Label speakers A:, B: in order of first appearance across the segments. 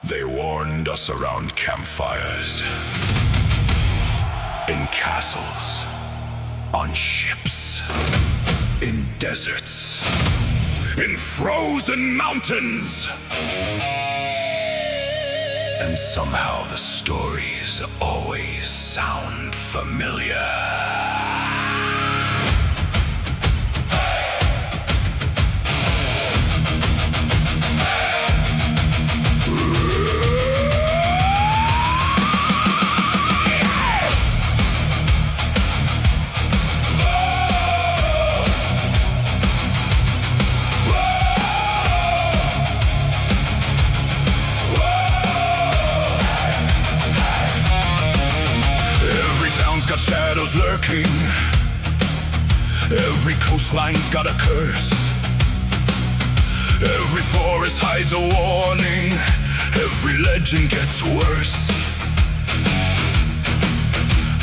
A: They warned us around campfires, in castles, on ships, in deserts, in frozen mountains. And somehow the stories always sound familiar. Got shadows lurking. Every coastline's got a curse. Every forest hides a warning. Every legend gets worse.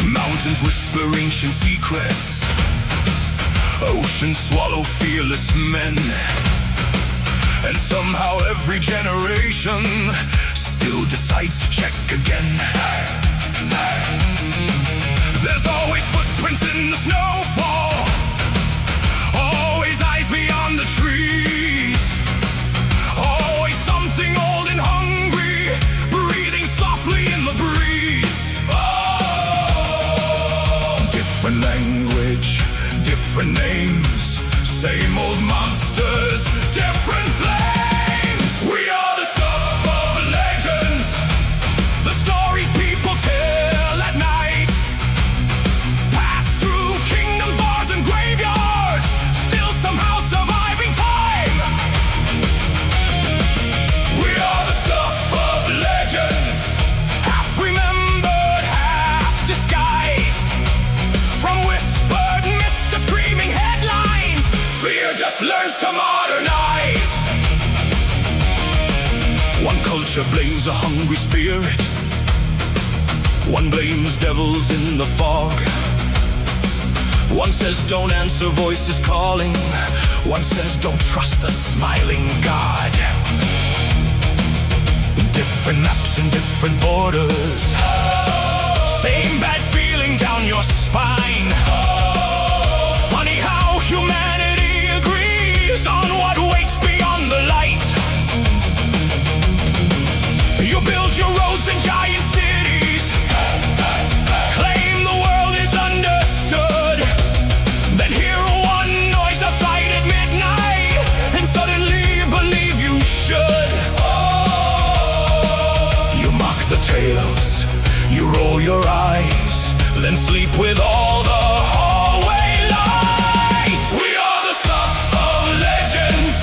A: Mountains whisper ancient secrets. Oceans swallow fearless men. And somehow every generation still decides to check again. There's always footprints in the snowfall, always eyes beyond the trees, always something old and hungry, breathing softly in the breeze. Oh, different language, different names, same old monsters, different flames. We are the stuff of legends, the stories people tell at night. Learns to modernize. One culture blames a hungry spirit. One blames devils in the fog. One says don't answer voices calling. One says don't trust the smiling God. Different maps and different borders. Same bad feeling down your spine. Funny how humanity on what waits beyond the light. You build your roads and giant cities, claim the world is understood, then hear one noise outside at midnight and suddenly believe you should. You mock the tales, you roll your eyes, then sleep with all the hallway lights. We are the stuff of legends,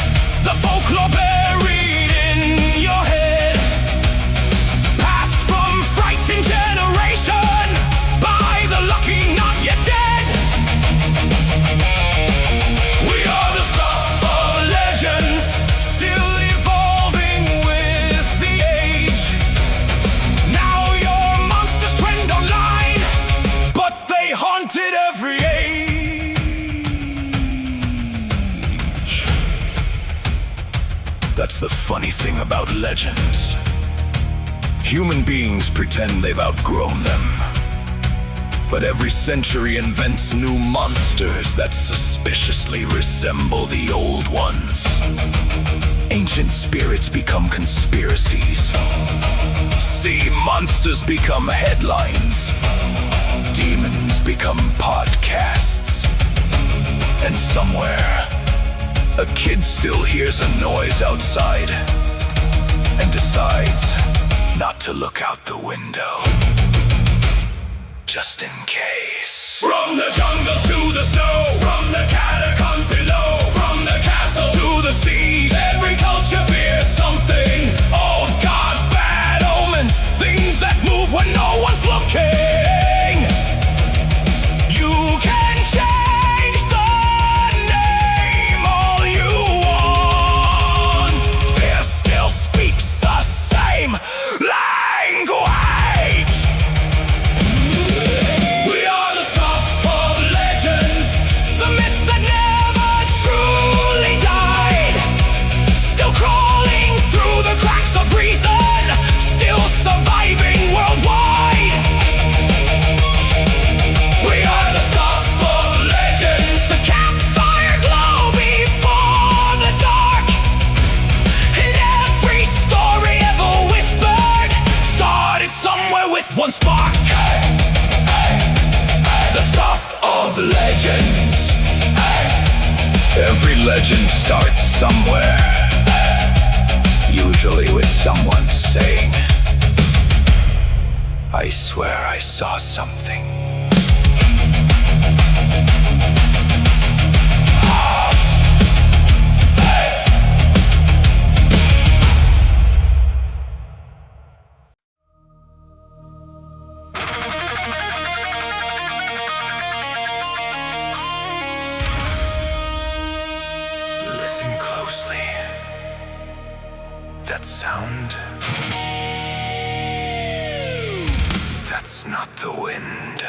A: the folklore buried in your head, passed from frightened generation by the lucky not yet dead. We are the stuff of legends, still evolving with the age. Now your monsters trend online, but they haunted every age. That's the funny thing about legends. Human beings pretend they've outgrown them, but every century invents new monsters that suspiciously resemble the old ones. Ancient spirits become conspiracies. Sea monsters become headlines. Demons become podcasts. And somewhere, a kid still hears a noise outside and decides not to look out the window, just in case. From the jungles to the snow, from the catacombs below, from the castle to the seas, every culture fears something. Old gods, bad omens, things that move when no one's looking. You can change the name all you want, fear still speaks the same language. We are the stuff of legends, the myths that never truly died. legend starts somewhere, usually with someone saying, I swear I saw something. Listen closely. That sound, that's not the wind.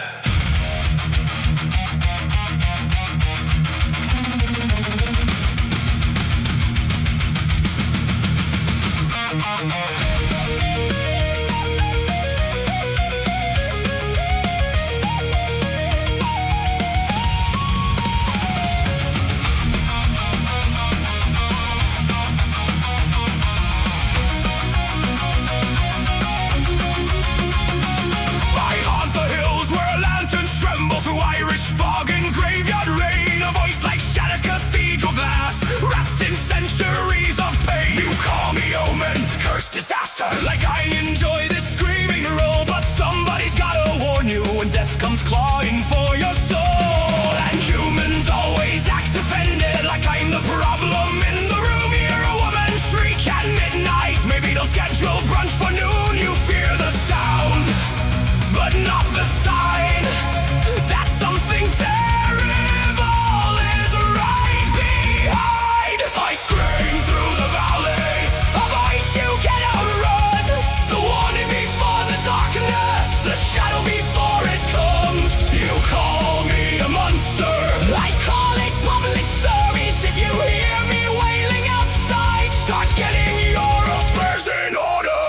A: Disaster, like I enjoy this screaming role, but somebody's gotta warn you when death comes clawing for your soul. And humans always act offended, like I'm the problem in the room. Hear a woman shriek at midnight, maybe they'll schedule brunch for noon. You fear the sound, but not the sign that something terrible is right behind. I scream through the valleys of ice, you can outrun the warning before the darkness, the shadow before it comes. You call me a monster, I call it public service. If you hear me wailing outside, start getting your affairs in order.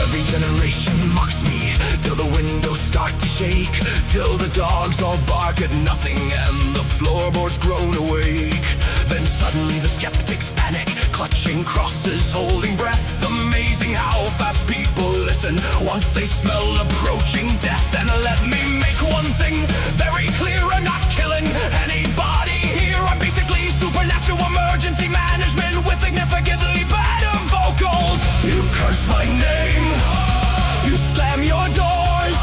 A: Every generation mocks me till the windows start to shake, till the dogs all bark at nothing and the floorboards groan awake. Then suddenly the skeptics panic, clutching crosses, holding breath. Amazing how fast people listen once they smell approaching death. And let me make one thing very clear, I'm not killing anybody here. I'm basically supernatural emergency management with significantly better vocals. You curse my name, you slam your doors,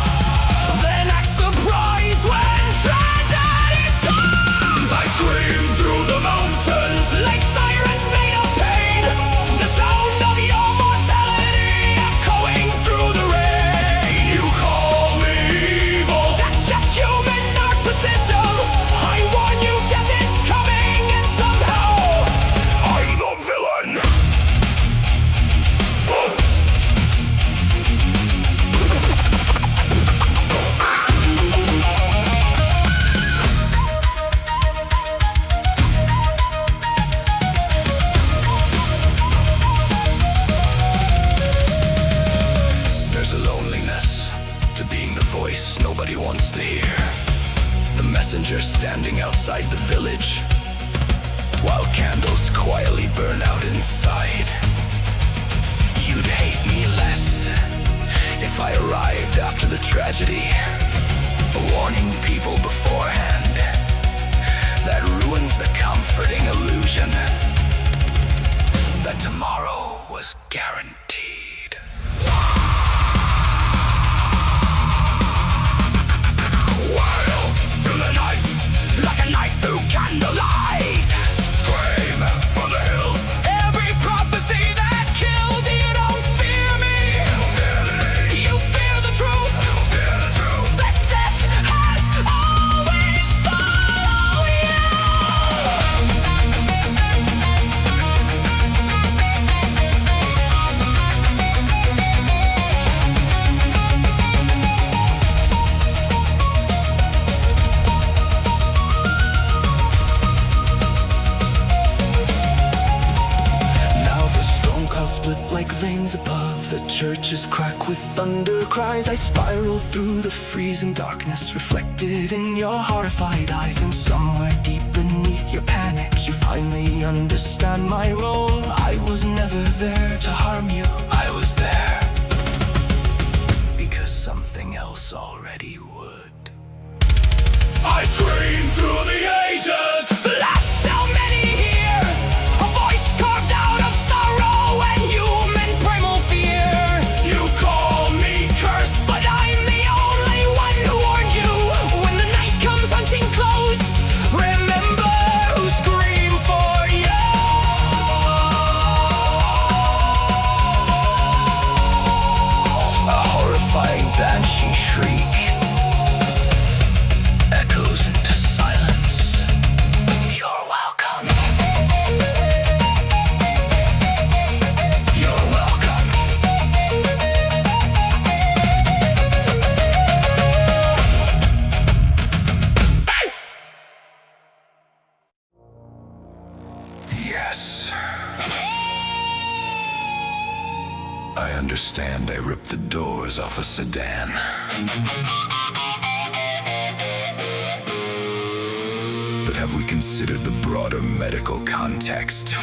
A: then act surprised when tragedy storms. I scream through the mountains like sirens made of pain, the sound of your mortality echoing through the rain. You call me evil, that's just human narcissism. I warn you, death is coming, and somehow I'm the villain. There's a loneliness to being the voice nobody wants to hear, the messenger standing outside the village while candles quietly burn out inside. You'd hate me less if I arrived after the tragedy, warning people beforehand. That ruins the comforting illusion that tomorrow was guaranteed. Wail through the night like a knife through candlelight. Scream from the hills, every prophecy that kills. You don't fear me, you fear the truth, that death has always followed you. Split like veins above, the churches crack with thunder cries. I spiral through the freezing darkness, reflected in your horrified eyes. And somewhere deep beneath your panic, you finally understand my role. I was never there to harm you, I was there
B: something else already would.
A: I scream through the ages,
C: The last so many here, a voice carved out of sorrow and human primal fear.
A: you call me cursed,
C: But I'm the only one who warned you. When the night comes hunting close, remember who screamed for you.
B: A horrifying banshee shriek echoes into silence. You're welcome. You're welcome.
A: Yes. I understand I ripped the doors off a sedan. But have we considered the broader medical context?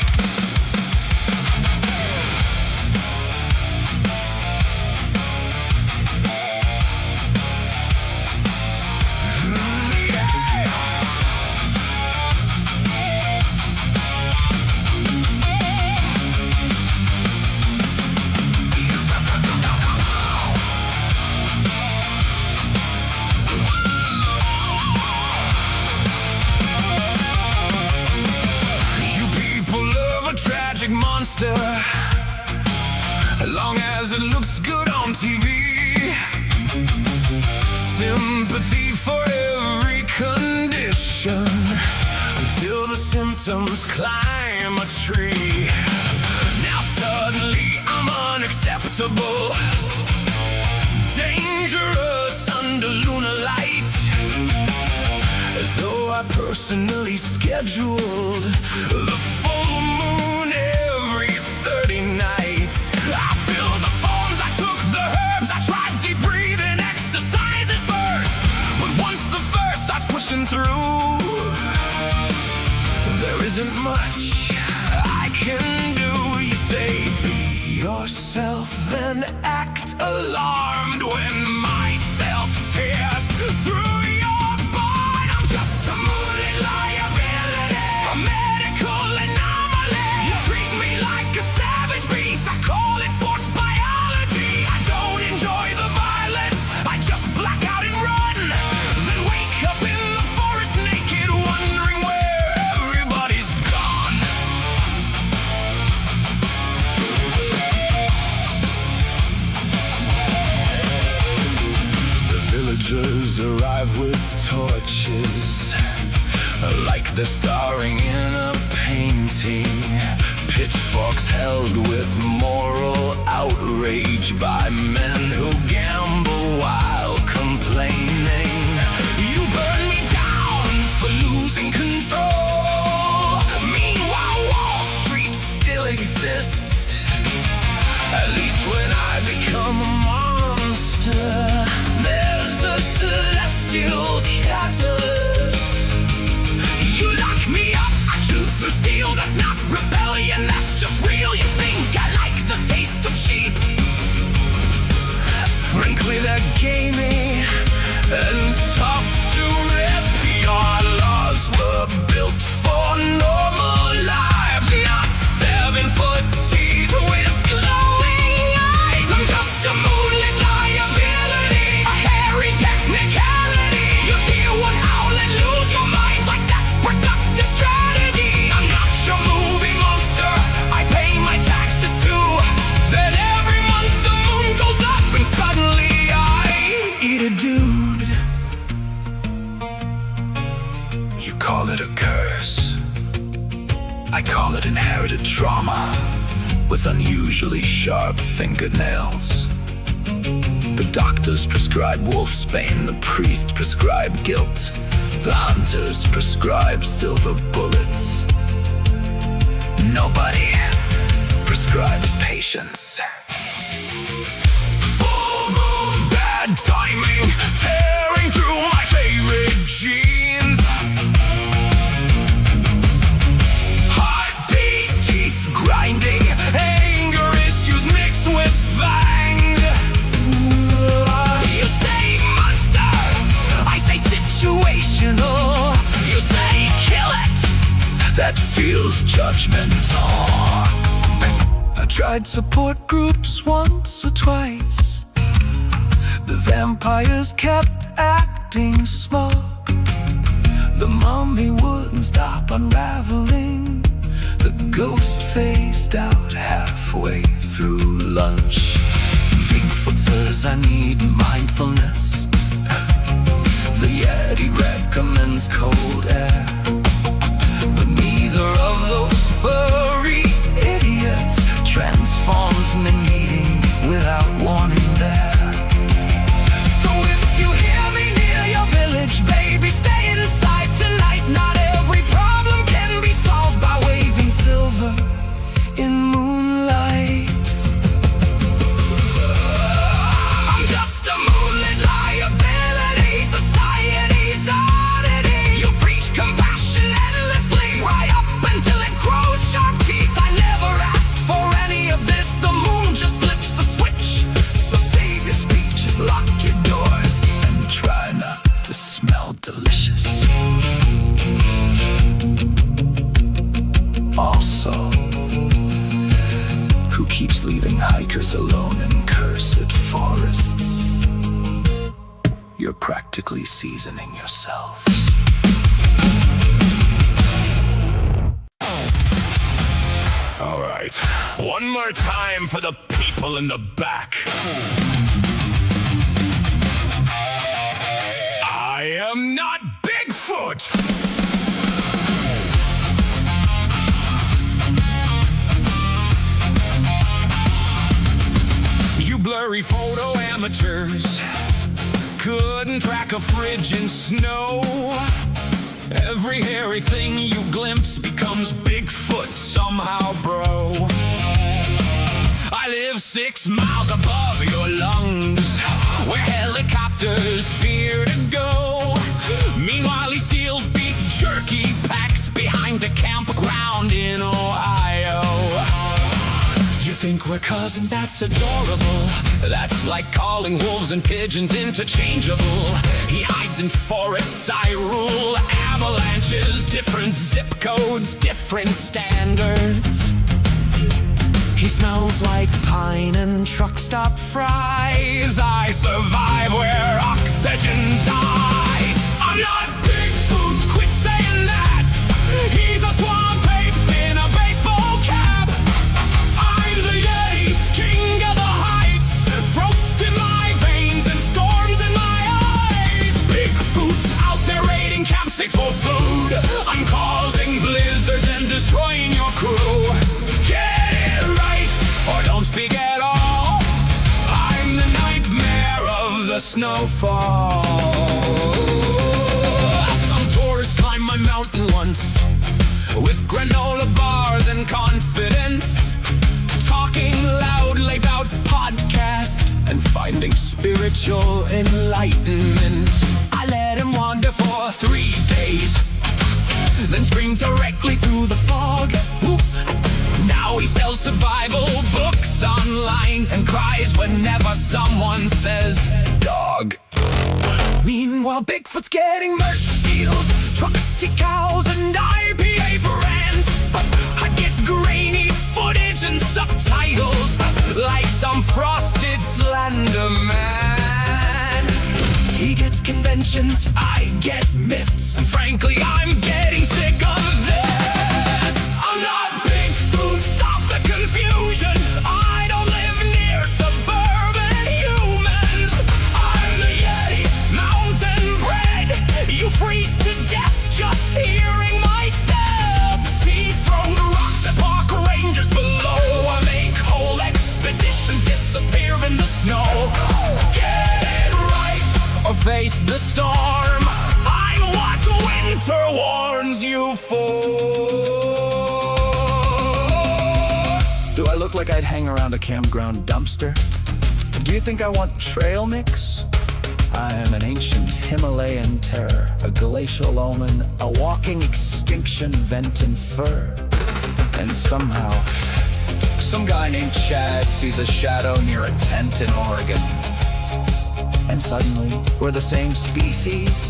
A: You people love a tragic monster, as long as it looks good on TV. Sympathy for every condition, until the symptoms climb a tree. Now suddenly I'm unacceptable, dangerous under lunar light, as though I personally scheduled the full moon every 30 nights. I filled the phones, I took the herbs, I tried deep breathing exercises first. But once the thirst starts pushing through, there isn't much I can do. You say, be yourself, then act alarmed when myself tears through your body. I'm just a moonlit liability, a medical anomaly. You treat me like a savage beast, I call it forced biology. I don't enjoy the violence, I just black out and run, then wake up in the forest naked, wondering where everybody's gone. The villagers arrive with torches, like they're starring in a painting. Pitchforks held with moral outrage by men who gamble while complaining. You burn me down for losing control. Meanwhile, Wall Street still exists, at least when I become a monster. There's a celestial catalyst. You lock me up, I chew through steel. That's not rebellion, that's just real. You think I like the taste of sheep? Frankly, they're gamey and tough to rip. Your laws were built for normal lives, not 7-foot teeth with glowing eyes. I'm just a moonlit liability, a hairy technicality. You hear one howl and lose your minds like that's productive strategy. I'm not your movie monster, I pay my taxes too. Then every month the moon goes up and suddenly I eat a dude. You call it a curse, I call it inherited trauma with unusually sharp fingernails. The doctors prescribe wolfsbane, the priest prescribe guilt, the hunters prescribe silver bullets. Nobody prescribes patience. Full moon, bad timing, tearing through my favorite jeans. Heartbeat, teeth grinding, anger issues mixed with fangs.
B: that feels judgmental. I tried support groups once or twice. The vampires kept acting smug. The mummy wouldn't stop unraveling. The ghost phased out halfway through lunch. Bigfoot says I need mindfulness. The Yeti recommends cold air. But neither of those furry idiots transforms me meeting without warning there. So if you hear me near your village, baby, stay inside tonight. Not every problem can be solved by waving silver in moonlight. I'm just a moonlit liability, society's oddity. You preach compassion endlessly, right up until it grows sharp teeth. I never asked for any of this. The moon just flips a switch. So save your speeches, lock your doors, and try not to smell delicious. Also, who keeps leaving hikers alone in cursed forests? You're practically seasoning yourselves.
A: All right, one more time for the people in the back. I am not Bigfoot! You blurry photo amateurs couldn't track a fridge in snow. Every hairy thing you glimpse becomes Bigfoot somehow, bro. I live 6 miles above your lungs, where helicopters fear to go. Meanwhile, he steals beef jerky packs behind a campground in Ohio. You think we're cousins? That's adorable. That's like calling wolves and pigeons interchangeable. He hides in forests, I rule. Avalanches, different zip codes, different standards. He smells like pine and truck stop fries. I survive where oxygen dies. I'm not Bigfoot, quit saying that. He's a swamp ape in a baseball cap. I'm the Yeti, king of the heights. Frost in my veins and storms in my eyes. Bigfoot's out there raiding campsites for food. I'm causing blizzards and destroying your crew. Get it right, or don't speak at all. I'm the nightmare of the snowfall. Some tourists climbed my mountain once with granola bars and confidence, talking loudly about podcast and finding spiritual enlightenment. I let him wander for 3 days, then screamed directly through the fog. Whoop. Now he sells survival books online and cries whenever someone says dog. Meanwhile, Bigfoot's getting merch deals, truck decals and IPA brands. I get grainy footage and subtitles like some frosted slender man. He gets conventions, I get myths, and frankly, I'm getting sick of this. I'm not Bigfoot, stop the confusion. I don't live near suburban humans. I'm the Yeti, mountain bred. You freeze to death just hearing my steps. He throw the rocks at park rangers below. I make whole expeditions disappear in the snow. Get it right, or face the storm. I'm what winter warns you for.
B: Do I look like I'd hang around a campground dumpster? Do you think I want trail mix? I am an ancient Himalayan terror, a glacial omen, a walking extinction vent in fur. And somehow, some guy named Chad sees a shadow near a tent in Oregon. And suddenly, we're the same species.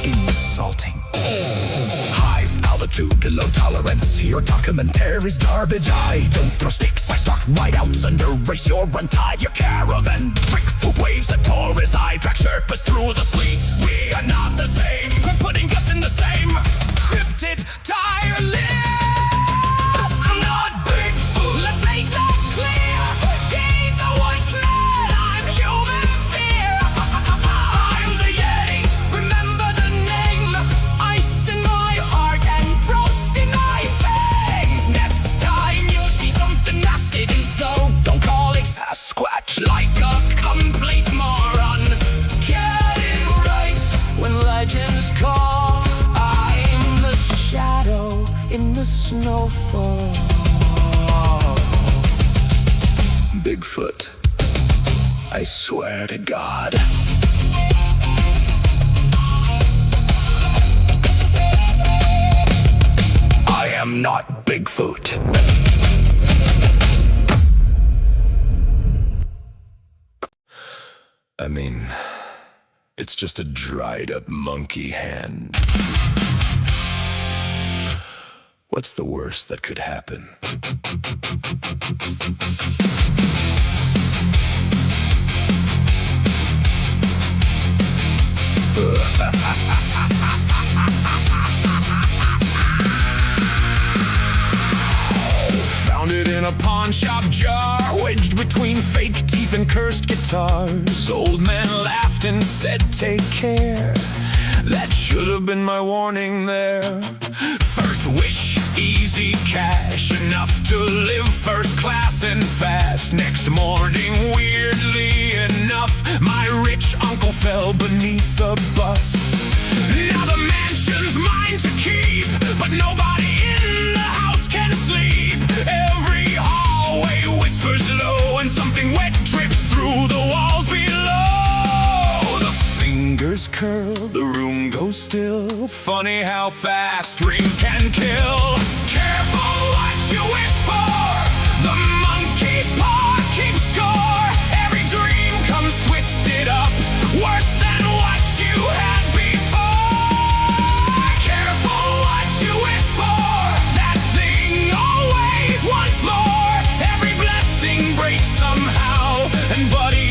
B: Insulting. Hi, altitude, low tolerance. Your documentary's garbage. I don't throw sticks, I stalk whiteouts and erase your untie your caravan. Brick food waves a Taurus, I track Sherpas through the sleets. We are not the same, quit putting us in the same cryptid tire list. I'm not Bigfoot, let's make that clear. He's a woodsman, I'm human fear. I'm the Yeti, remember the name. Ice in my heart and frost in my veins. Next time you see something acid and so don't call it Sasquatch like a complete moron. Get it right when legends call. I'm the shadow in the snowfall. Bigfoot, I swear to God. I am not Bigfoot. I mean, it's just a dried up monkey hand. What's the worst that could happen? Found it in a pawn shop jar, wedged between fake teeth and cursed guitars. Old man laughed and said, take care. That should have been my warning there. First wish, easy cash, enough to live first class and fast. Next morning, weirdly enough, my rich uncle fell beneath the bus. Now the mansion's mine to keep, but nobody in the house can sleep. Every hallway whispers low, and something wet drips through the walls below. The fingers curl, the room goes still. Funny how fast dreams can kill. Careful what you wish for, the monkey paw keeps score. Every dream comes twisted up, worse than what you had before. Careful what you wish for, that thing always wants more. Every blessing breaks somehow, and buddy,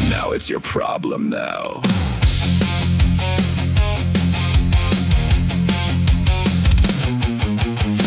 B: now it's your problem now.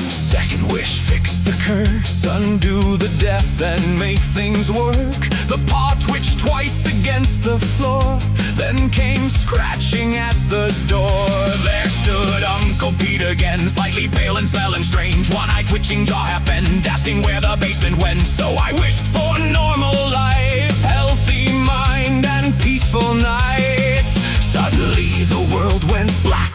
B: Second wish, fix the curse, undo the death and make things work. The paw twitched twice against the floor, then came scratching at the door. There stood Uncle Pete again, slightly pale and smelling strange, one-eye twitching, jaw half bent, asking where the basement went. So I wished for normal life, healthy mind and peaceful nights. Suddenly the world went black.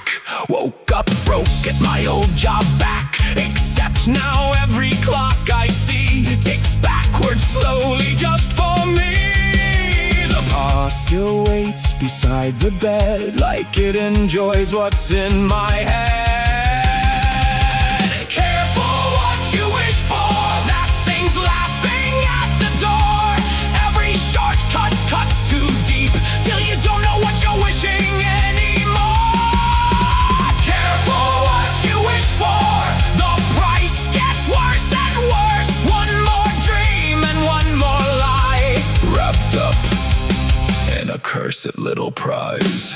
B: Woke up broke, get my old job back. Except now every clock I see ticks backwards slowly just for me. The paw still waits beside the bed, like it enjoys what's in my head. Careful what you wish for, that thing's laughing at the door. Every shortcut cuts too deep, till you don't know what you're wishing anymore. Careful what you wish for, the price gets worse and worse. One more dream and one more lie, wrapped up in a cursed little prize.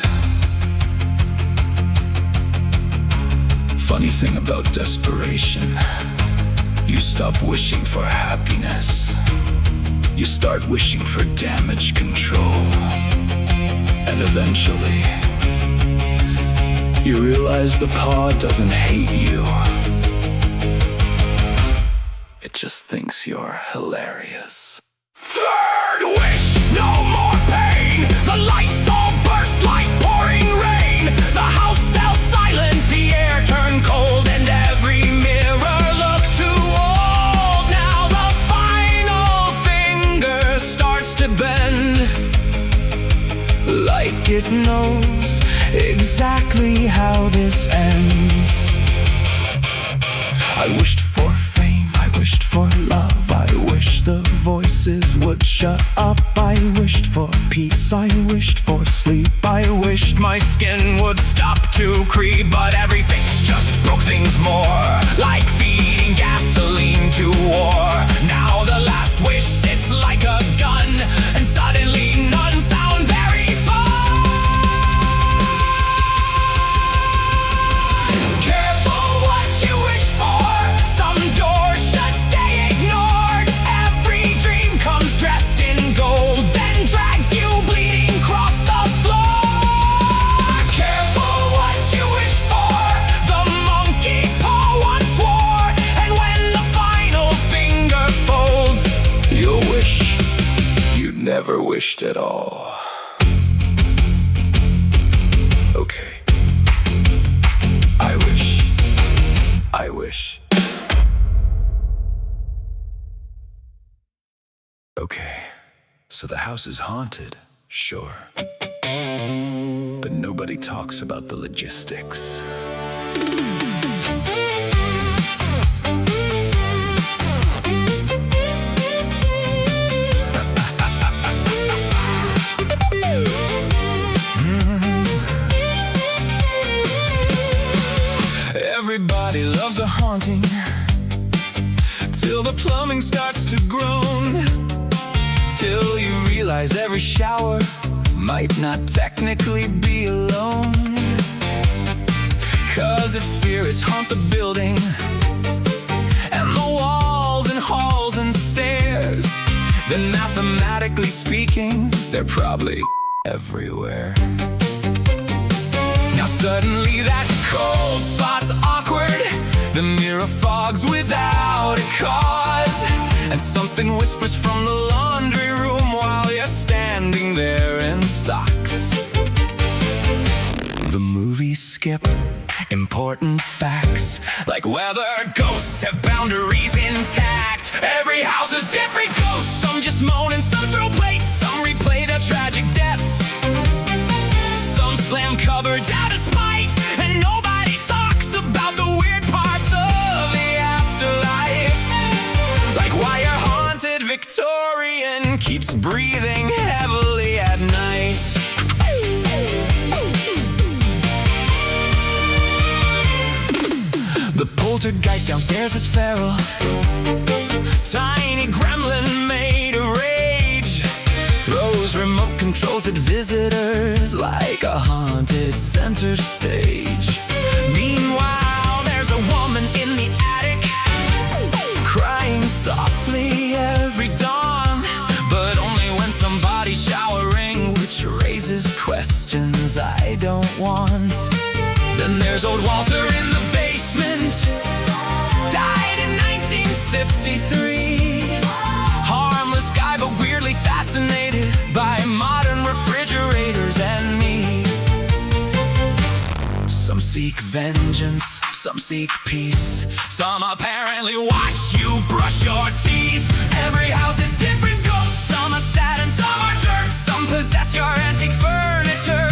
B: Funny thing about desperation, you stop wishing for happiness, you start wishing for damage control. And eventually, you realize the paw doesn't hate you, it just thinks you're hilarious. Third wish, no more pain. The lights all burst like pouring rain. The house fell silent, the air turned cold, and every mirror looked too old. Now the final finger starts to bend, like it knows exactly how this ends. I wished for fame, I wished for love, I wish the voices would shut up. I wished for peace, I wished for sleep. I wished my skin would stop to creep. But every fix just broke things more, like feeding gasoline to war. Now the last wish sits like a gun, and suddenly none sound very fun. Careful what you wish for, some doors should stay ignored. Every dream comes dressed in gold, then drags you bleeding across the floor. Careful what you wish for, the monkey paw once swore. And when the final finger folds, you'll wish you'd never wished at all. Okay. I wish. Okay, so the house is haunted, sure. But nobody talks about the logistics. Everybody loves a haunting, till the plumbing starts to groan, till you realize every shower might not technically be alone. 'Cause if spirits haunt the building, and the walls and halls and stairs, then mathematically speaking, they're probably everywhere. Now suddenly that cold spot's awkward, the mirror fogs without a cause, and something whispers from the laundry room while you're standing there in socks. The movies skip important facts, like whether ghosts have boundaries intact. Every house is different ghosts, some just moan and some throw plates, some replay their tragic deaths, some slam cupboards out of spite, and nobody talks about the weird parts of the afterlife, like why your haunted Victorian keeps breathing heavily at night. The poltergeist downstairs is feral, tiny gremlin made of rage, throws remote controls at visitors like a haunted center stage. Meanwhile, there's a woman in the attic, crying softly every dawn, but only when somebody's showering, which raises questions I don't want. Then there's old Walter in the basement, died in 1953. Harmless guy, but weirdly fascinated by modern refrigerators and me. Some seek vengeance, some seek peace, some apparently watch you brush your teeth. Every house is different ghosts, some are sad and some are jerks, some possess your antique furniture,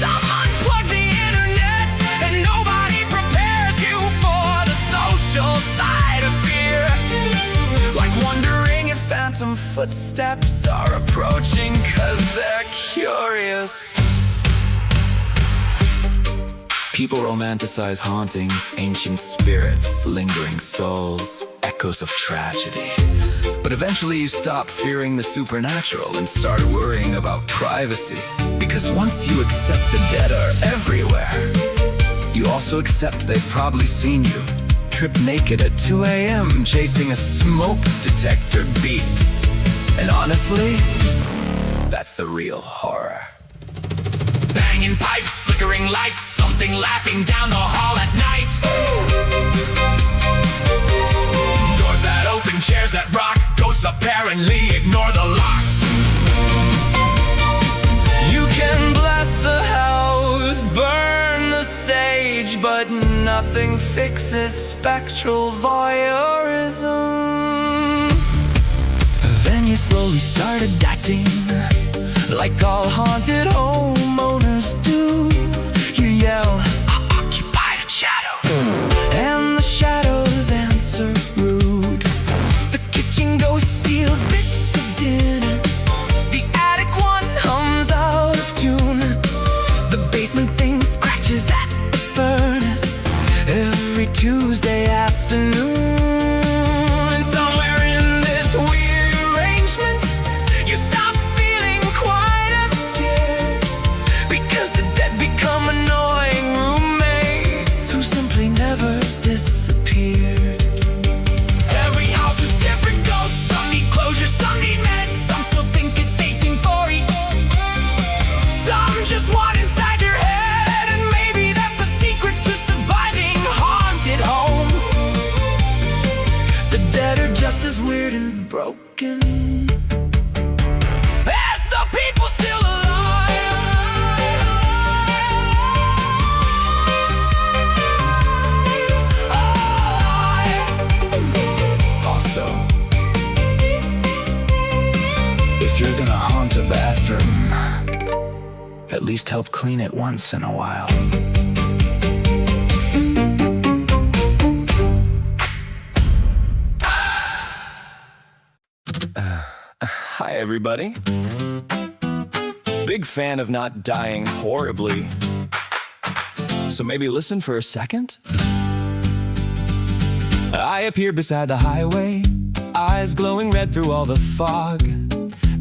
B: some unplug the internet, and nobody prepares you for the social side of fear, like wondering if phantom footsteps are approaching 'cause they're curious. People romanticize hauntings, ancient spirits, lingering souls, echoes of tragedy. But eventually you stop fearing the supernatural and start worrying about privacy. Because once you accept the dead are everywhere, you also accept they've probably seen you trip naked at 2 a.m. chasing a smoke detector beep. And honestly, that's the real horror. Banging pipes, flickering lights, something laughing down the hall at night. Doors that open, chairs that rock, ghosts apparently ignore the locks. You can bless the house, burn the sage, but nothing fixes spectral voyeurism. Then you slowly start adapting, like all haunted homeowners do. You yell, "I occupied a shadow," and the shadows answer rude. The broken.
C: Is the people still alive?
B: Also, if you're gonna haunt a bathroom, at least help clean it once in a while. Hi everybody. Big fan of not dying horribly. So maybe listen for a second. I appear beside the highway, eyes glowing red through all the fog.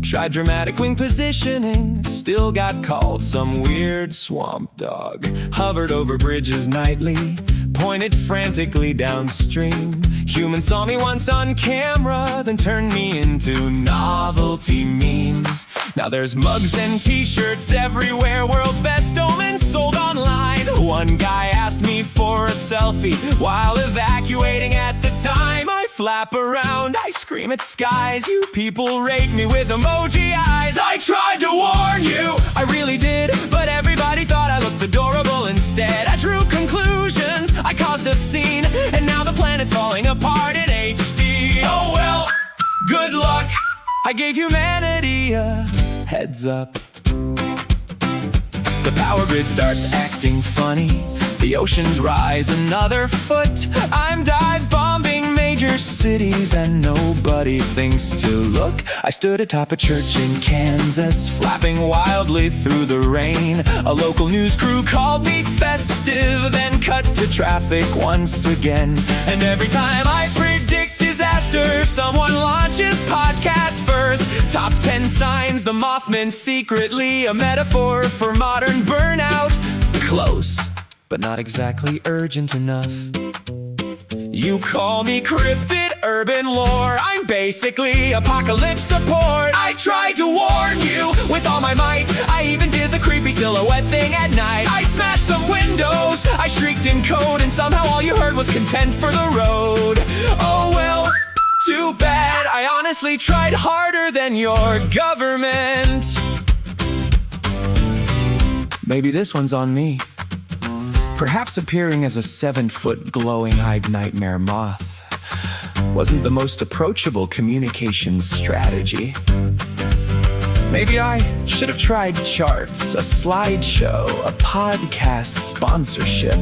B: Tried dramatic wing positioning, still got called some weird swamp dog. Hovered over bridges nightly, pointed frantically downstream. Humans saw me once on camera, then turned me into novelty memes. Now there's mugs and t-shirts everywhere, world's best omens sold online. One guy asked me for a selfie while evacuating at the time. I flap around, I scream at skies, you people rate me with emoji eyes. I tried to warn you, I really did, but everybody thought I looked adorable instead. I drew conclusions, I caused a scene, and now the planet's falling apart in HD. Oh well, good luck, I gave humanity a heads up. The power grid starts acting funny, the oceans rise another foot. I'm dive bombing major cities and nobody thinks to look. I stood atop a church in Kansas, flapping wildly through the rain. A local news crew called me festive, then cut to traffic once again. And every time I predict disaster, someone launches podcast first. Top 10 signs the Mothman secretly a metaphor for modern burnout. Close, but not exactly urgent enough. You call me cryptid, urban lore, I'm basically apocalypse support. I tried to warn you with all my might, I even did the creepy silhouette thing at night. I smashed some windows, I shrieked in code, and somehow all you heard was content for the road. Oh well, too bad, I honestly tried harder than your government. Maybe this one's on me. Perhaps appearing as a 7-foot glowing-eyed nightmare moth wasn't the most approachable communications strategy. Maybe I should have tried charts, a slideshow, a podcast sponsorship.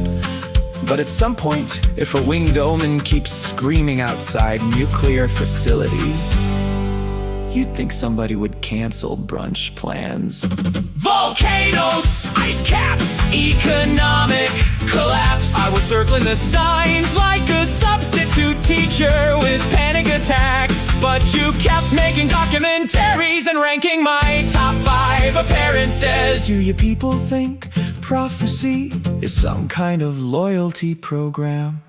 B: But at some point, if a winged omen keeps screaming outside nuclear facilities, you'd think somebody would cancel brunch plans.
C: Volcanoes, ice caps, economic collapse. I was circling the signs like a substitute teacher with panic attacks. But you kept making documentaries and ranking my top 5 appearances.
B: Do you people think prophecy is some kind of loyalty program?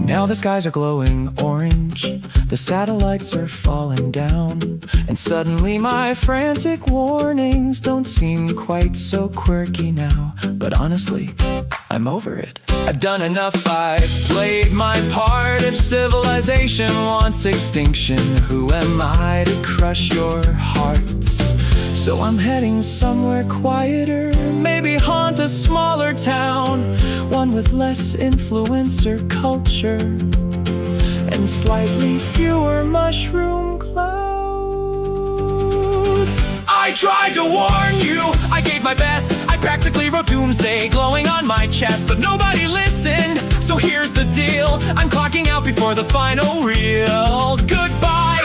B: Now the skies are glowing orange, the satellites are falling down, and suddenly my frantic warnings don't seem quite so quirky now. But honestly, I'm over it. I've done enough, I've played my part. If civilization wants extinction, who am I to crush your hearts? So I'm heading somewhere quieter, maybe haunt a smaller town, one with less influencer culture and slightly fewer mushroom clouds.
C: I tried to warn you, I gave my best, I practically wrote doomsday glowing on my chest, but nobody listened, so here's the deal, I'm clocking out before the final reel. Goodbye,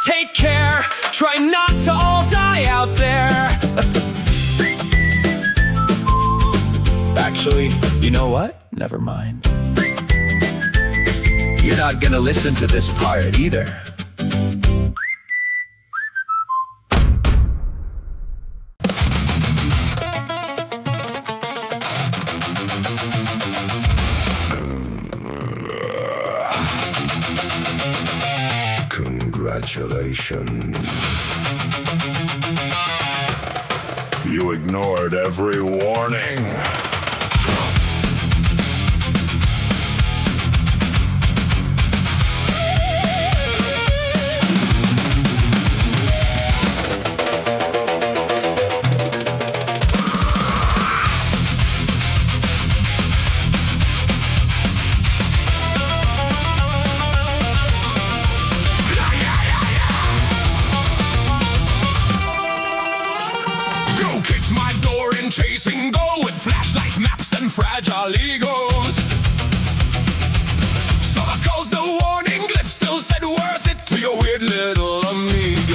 C: take care, try not to all die out there.
B: Actually, you know what? Never mind. You're not gonna listen to this part either.
A: Congratulations. You ignored every warning. racing goal with flashlights, maps, and fragile egos. So as goes the warning glyph, still said worth it to your weird little amigos.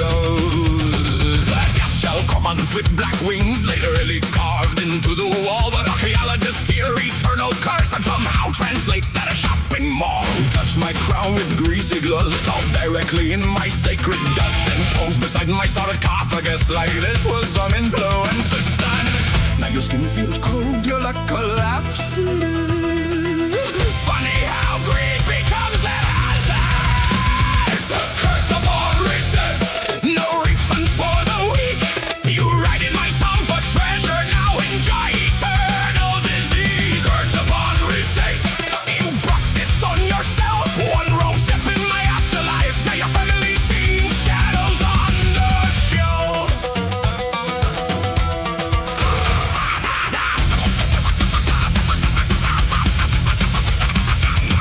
A: A death shell commons with black wings, literally carved into the wall. But archaeologists hear eternal curse and somehow translate that a shopping mall. Touch my crown with greasy gloves, tossed directly in my sacred dust, and posed beside my sarcophagus like this was some influencer's stunt. Now your skin feels cold, your luck collapses. Funny how greed becomes a hazard. Curse upon reset, no refunds for the weak. You ride in my tongue for treasure, now enjoy eternal disease. Curse upon reset, you brought this on yourself. One wrong step in my afterlife, now your family seeing shadows on the shelf.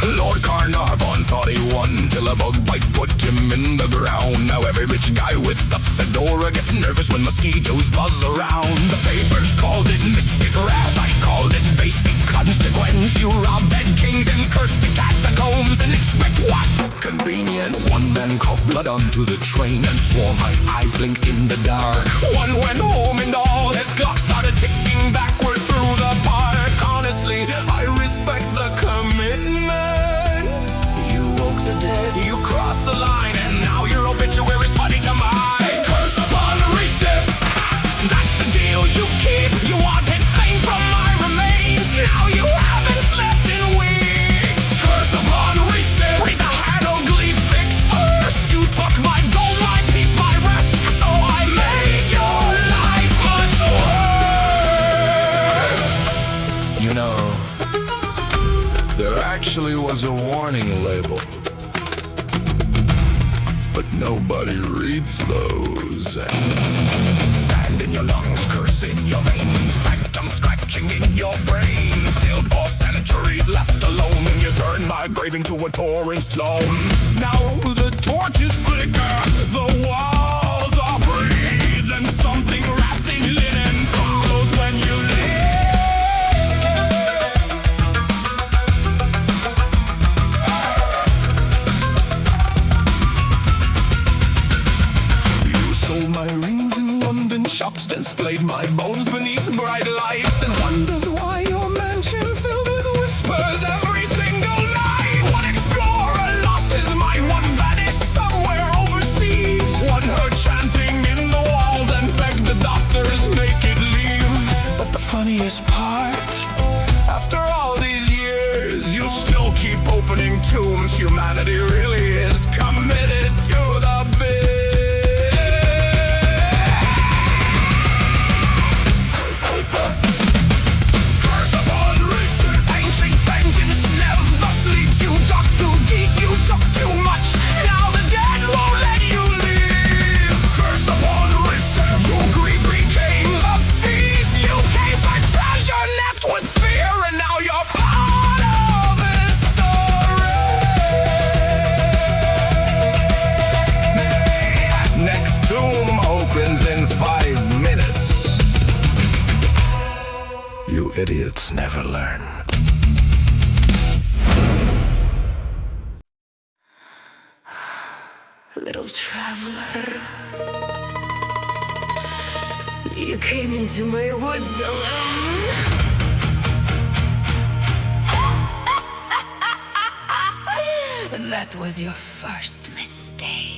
A: Lord Carnarvon thought he won till a bug bite put him in the ground. Now every rich guy with a fedora gets nervous when mosquitoes buzz around. The papers called it mystic wrath, I called it basic consequence. You rob dead kings and curse the catacombs and expect what? Convenience. One man coughed blood onto the train and swore my eyes blinked in the dark. One went home and all his clock started ticking backward through the park. Honestly, I respect the commitment. You woke the dead, you crossed the line, and now your obituary's funny to mine. Hey, curse upon the receipt, that's the deal you keep. You wanted fame from my remains, now you haven't slept in weeks. Curse upon the receipt, read the hieroglyphics first. You took my gold, my peace, my rest, so I made your life much worse. You know, there actually was a warning label, but nobody reads those. Sand in your lungs, curse in your veins, phantom scratching in your brain. Sealed for centuries, left alone, you turn my grave into a torrent zone. Now the torches flicker, the walls are breathed, and something wrapped in linen follows when you leave. Sold my rings in London shops, displayed my bones beneath bright lights, then wondered why your mansion filled with whispers every single night. One explorer lost his mind, one vanished somewhere overseas. One heard chanting in the walls and begged the doctors make it leave. But the funniest part, after all these years, you still keep opening tombs. Humanity really is committed to the bit. In 5 minutes. You idiots never learn.
D: Little traveler, you came into my woods alone. That was your first mistake.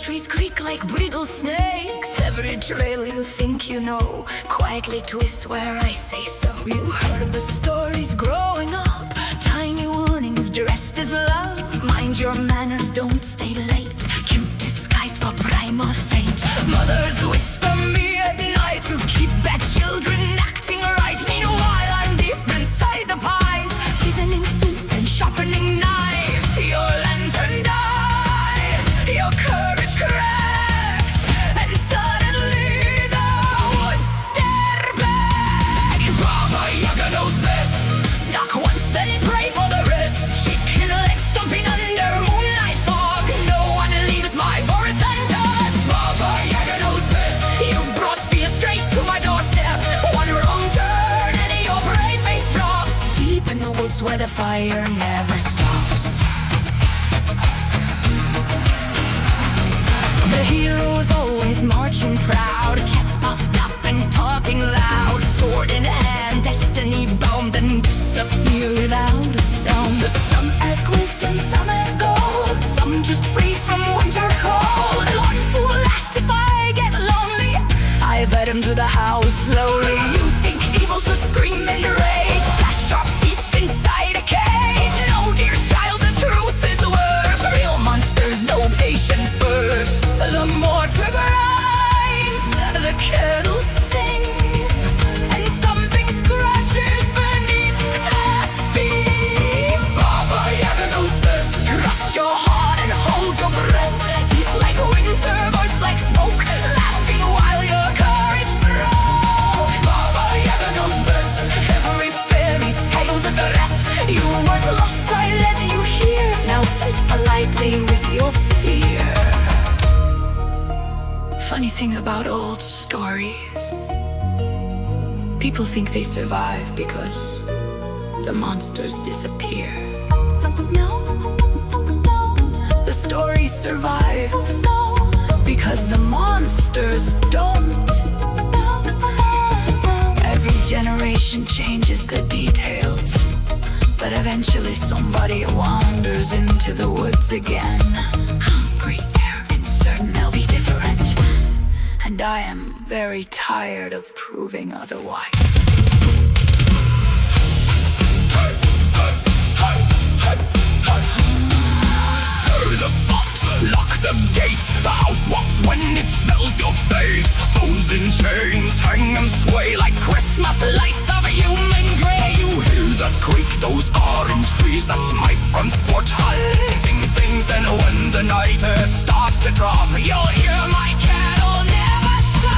D: Trees creak like brittle snakes. Every trail you think you know quietly twists where I say so. You heard the stories growing up, tiny warnings dressed as love. Mind your manners, don't stay late. Cute disguise for primal fate. Mothers whisper me at fire never stops. The hero's always marching proud, chest puffed up and talking loud, sword in hand, destiny bound, and disappear without a sound. But some ask wisdom, some ask gold, some just freeze from winter cold. One fool asked if I get lonely, I bet him to the house slowly. You think evil should scream in rage, flash sharp teeth inside a cage? No, dear child, the truth is worse. Real monsters know patience first. The more trigger grinds, the kettle sings, and something scratches beneath that beef. Baba Yaga knows best. Cross your heart and hold your breath. Teeth like winter, voice like smoke, laughing while your courage broke. Baba Yaga knows best. Every fairy tale's a threat. You weren't lost, I led you here. Now sit politely with your fear. Funny thing about old stories, people think they survive because the monsters disappear. No, no, the stories survive, no, because the monsters don't. No, no. Every generation changes the details, but eventually somebody wanders into the woods again. Hungry, arrogant, certain they'll be different. And I am very tired of proving otherwise.
A: Stir the pot, lock the gate. The house walks when it smells your fate. Bones in chains hang and sway like Christmas lights of a human grey. You hear that creak? Those orange trees, that's my front porch hunting things. And when the night starts to drop, you'll hear my cattle never stop.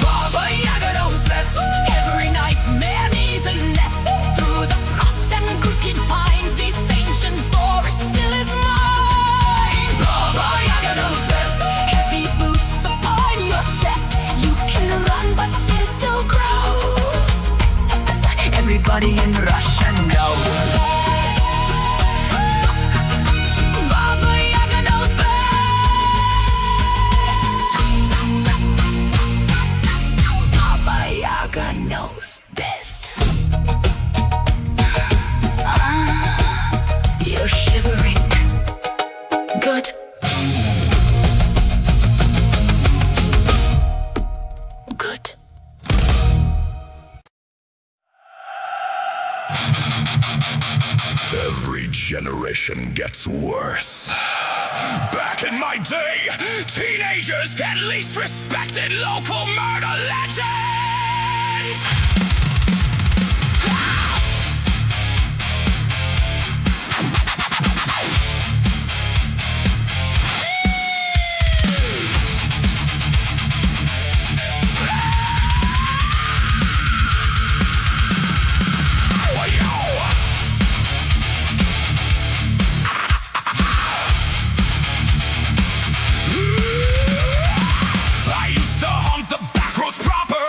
A: Baba Yaga knows best. Every nightmare needs a nest. Through the frost and crooked pines, this ancient forest still is mine. Baba Yaga knows best. Heavy boots upon your chest. You can run, but fear still grows. Everybody in Russia knows. Baba Yaga knows best. Baba Yaga knows best. You're shivering. Good. Good. Every generation gets worse. Back in my day, teenagers at least respected local murder legends. I used to haunt the back roads proper,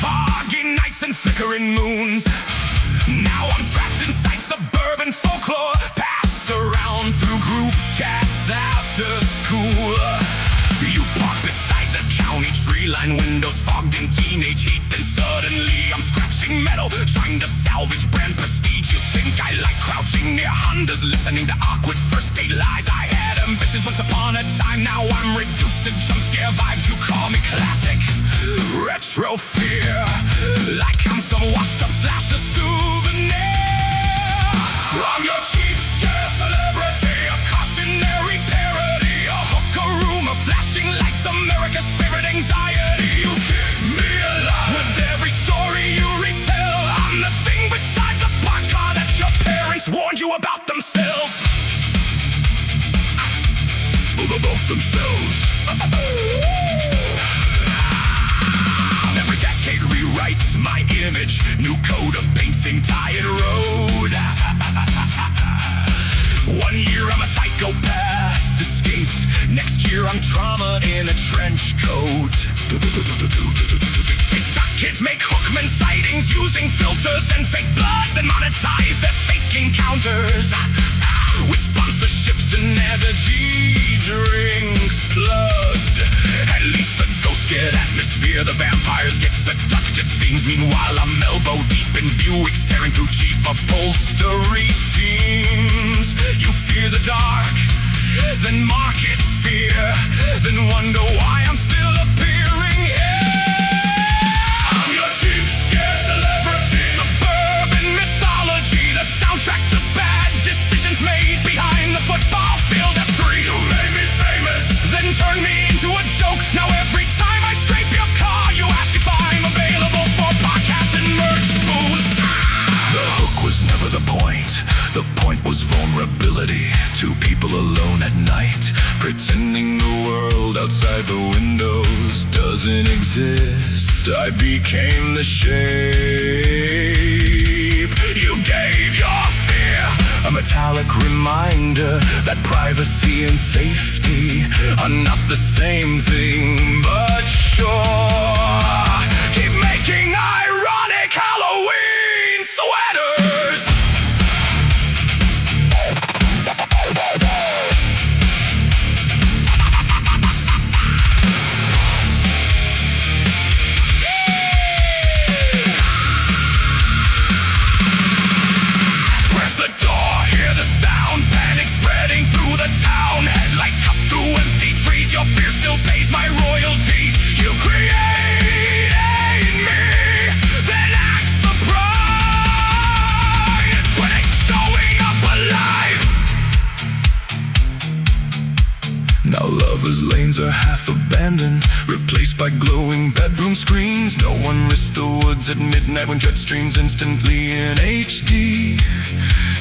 A: foggy nights and flickering moons. Now I'm trapped inside suburban folklore, passed around through group chats after school. You park beside the county tree line, windows fogged in teenage heat. Then suddenly I'm scratching metal, trying to salvage brand prestige. You think I like crouching near Hondas, listening to awkward first date lies. I had ambitions once upon a time, now I'm reduced to jump scare vibes. You call me classic, retro fear, like I'm some washed up slasher souvenir. I'm your cheap scare celebrity, a cautionary parody, a hooker rumor, flashing lights, America's favorite anxiety. You keep me alive with every story you retell. I'm the thing beside the parked car that your parents warned you about themselves. About themselves. Every decade rewrites my image, new code of painting, tie and road. pictures and fake blood, then monetize their fake encounters with sponsorships and energy drinks plugged. At least the ghosts get atmosphere, the vampires get seductive themes. Meanwhile, I'm elbow deep in Buicks, tearing through cheap upholstery seams. You fear the dark, then market fear, then wonder why I'm still appearing here. I'm your cheap, scare celebrity, suburban mythology, the soundtrack to bad decisions made behind the football field at 3. You made me famous, then turned me into a joke. Now every time I scrape your car, you ask if I'm available for podcasts and merch booths.
B: The hook was never the point. The point was vulnerability. Two people alone at night, pretending the world outside the windows doesn't exist. I became the shape you gave your fear, a metallic reminder that privacy and safety are not the same thing, but sure. Keep making ironic Halloween sweaters. Headlights cut through empty trees. Your fear still pays my royalties. You create in me, then act surprised when it's showing up alive. Now lovers' lanes are half abandoned, replaced by glowing bedroom screens. No one risks the woods at midnight when jet streams instantly in HD.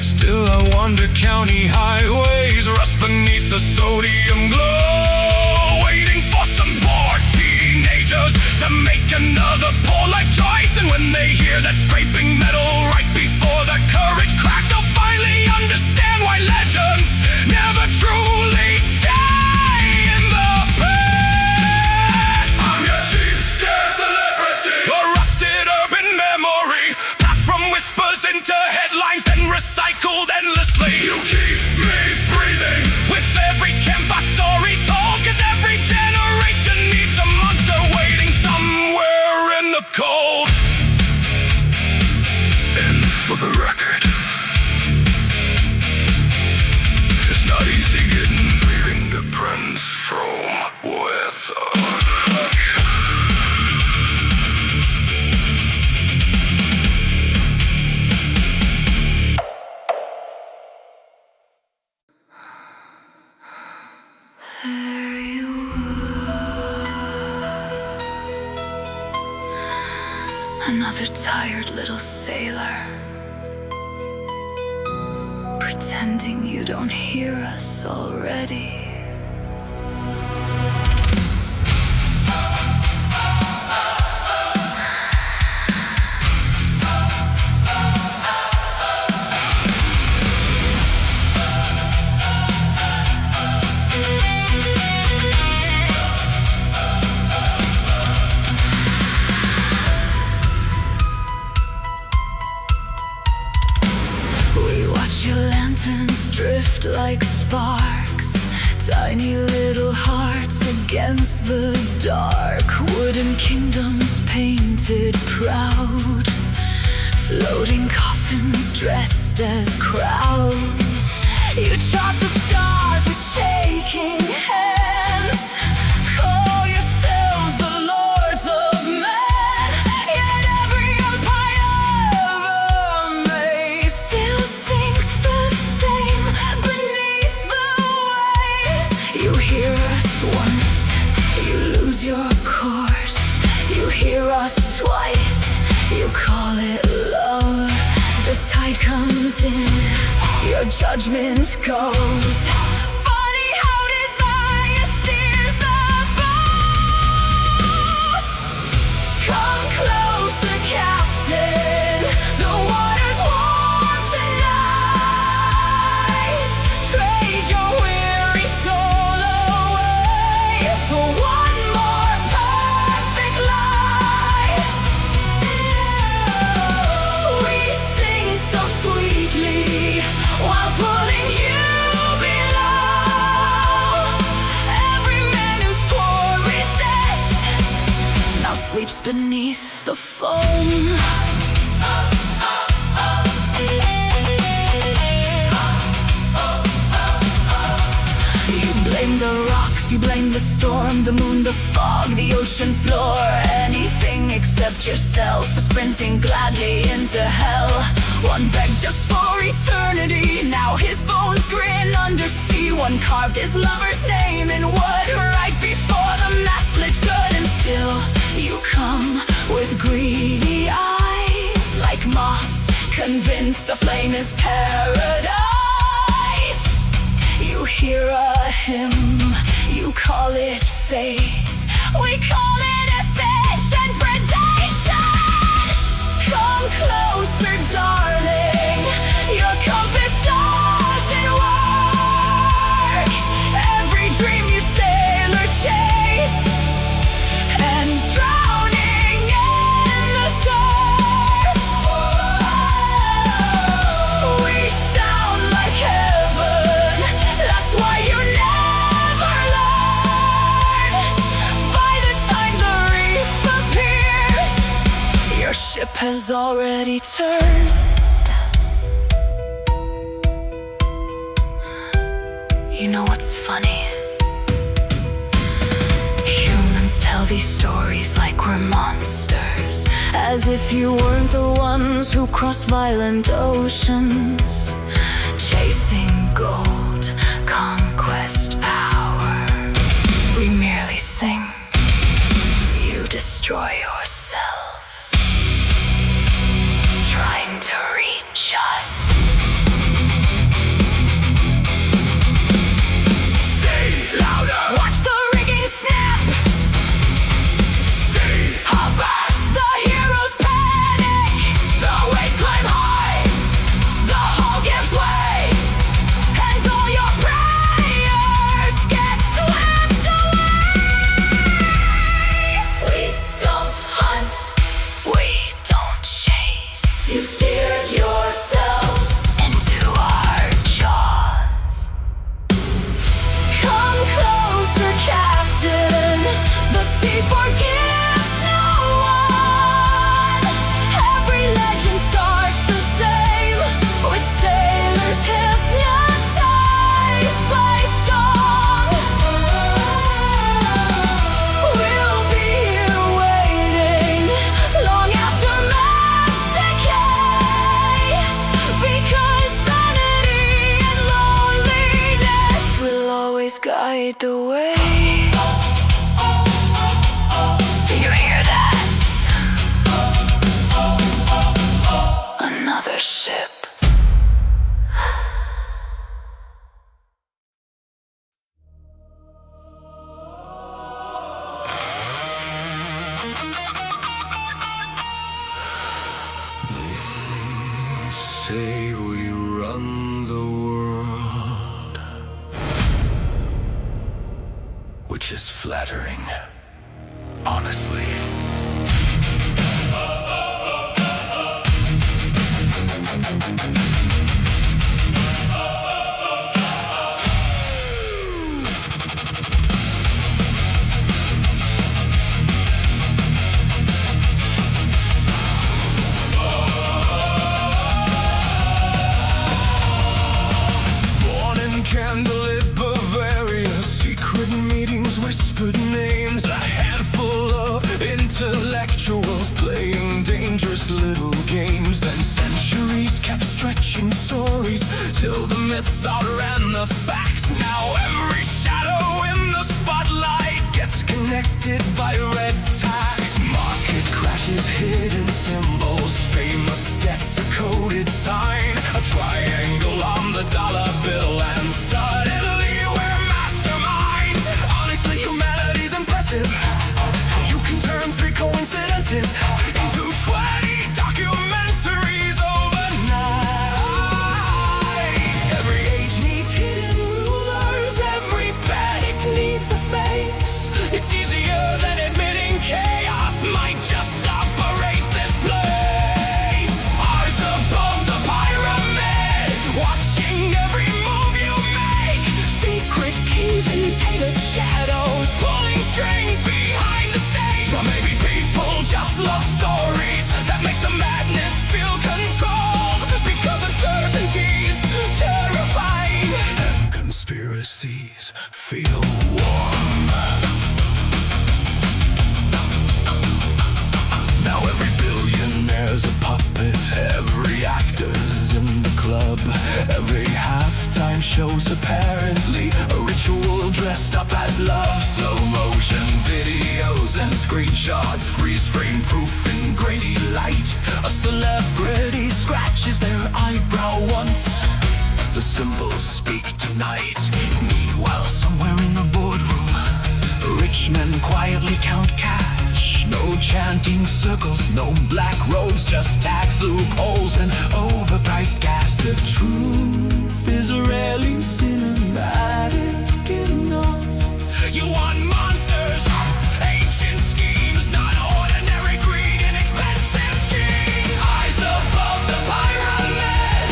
B: Still I wander county highways, rust beneath the sodium glow, waiting for some bored teenagers to make another poor life choice. And when they hear that scraping metal right before the courage crack, they'll finally understand why legends never truly stay in the past. I'm your cheap, scare celebrity, a rusted urban memory, passed from whispers into headlines, then recycled endlessly. You keep me breathing with every campfire story told, 'cause every generation needs a monster waiting somewhere in the cold. And for the record, it's not easy getting fingerprints from weather.
D: There you are, another tired little sailor, pretending you don't hear us already. Drift like sparks, tiny little hearts against the dark. Wooden kingdoms painted proud, floating coffins dressed as crowds. You chart the stars with shaking hands, call yourselves the lords of men. Yet every empire ever made still sinks the same beneath the waves. You hear us once, you lose your course. You hear us twice, you call it love. The tide comes in, your judgment goes. Funny how desire steers the boat. Come closer, Captain, the water's warm tonight. Trade your weary soul away for one more perfect life. We beneath the foam. You blame the rocks, you blame the storm, the moon, the fog, the ocean floor. Anything except yourselves for sprinting gladly into hell. One begged us for eternity, now his bones grin undersea. One carved his lover's name in wood right before the mast lit good. And still you come with greedy eyes, like moths convinced the flame is paradise. You hear a hymn, you call it fate, we call it efficient predation. Come closer, darling, your compass doesn't work. Every dream you sail or chase ends drowning in the surf. We sound like heaven, that's why you never learn. By the time the reef appears, your ship has already turned. You know what's funny? Humans tell these stories like we're monsters, as if you weren't the ones who crossed violent oceans, chasing gold, conquest, power. We merely sing, you destroy yourselves, trying to reach us.
A: Say louder.
D: Watch the rigging snap,
A: Say
D: how fast the heroes panic. The waves climb high, the hull gives way, and all your prayers get swept away. We don't hunt, we don't chase. You steered yourselves into our jaws. Come closer, Captain, the sea forgives no one. Every legend starts the same, with sailors hypnotized by song. We'll be here waiting, long after maps decay, because vanity and loneliness will always guide the way. Do you hear that? Another ship.
B: Say we run the world, which is flattering, honestly. Born in candlelit Bavaria, secret meetings, whispered names, a handful of intellectuals playing dangerous little games. Then centuries kept stretching stories till the myths outran the facts. Now every shadow in the spotlight gets connected by red tags. Market crashes, hidden symbols, famous debts, a coded sign, a triangle on the dollar bill, and suddenly we're masterminds. Honestly, humanity's impressive. You can turn 3 coincidences into 20 documentaries overnight. Every age needs hidden rulers, every panic needs a face. It's easier than admitting odds, freeze frame proof in grainy light. A celebrity scratches their eyebrow once. The symbols speak tonight. Meanwhile, somewhere in the boardroom, rich men quietly count cash. No chanting circles, no black robes, just tax loopholes and overpriced gas. The truth is rarely cinematic enough.
A: You want monsters, ancient schemes, not ordinary greed and expensive cheese. Eyes above the pyramid,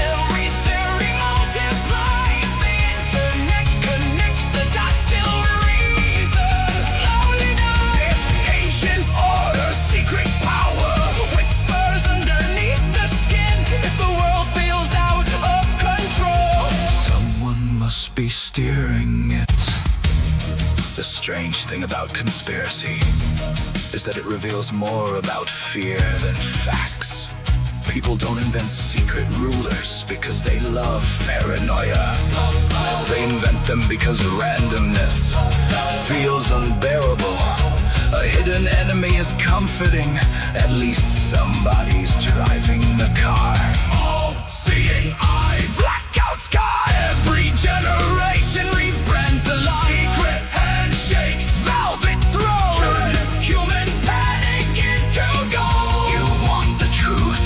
A: every theory multiplies. The internet connects the dots till reason slowly dies. Ancient order, secret power, whispers underneath the skin. If the world feels out of control,
B: Someone must be steering it. The strange thing about conspiracy is that it reveals more about fear than facts. People don't invent secret rulers because they love paranoia. They invent them because randomness feels unbearable. A hidden enemy is comforting. At least somebody's driving the car.
A: all-seeing eyes, blackout sky. Every generation rebrands the lie. Secret handshakes, velvet throat, turn human panic into gold.
B: You want the truth?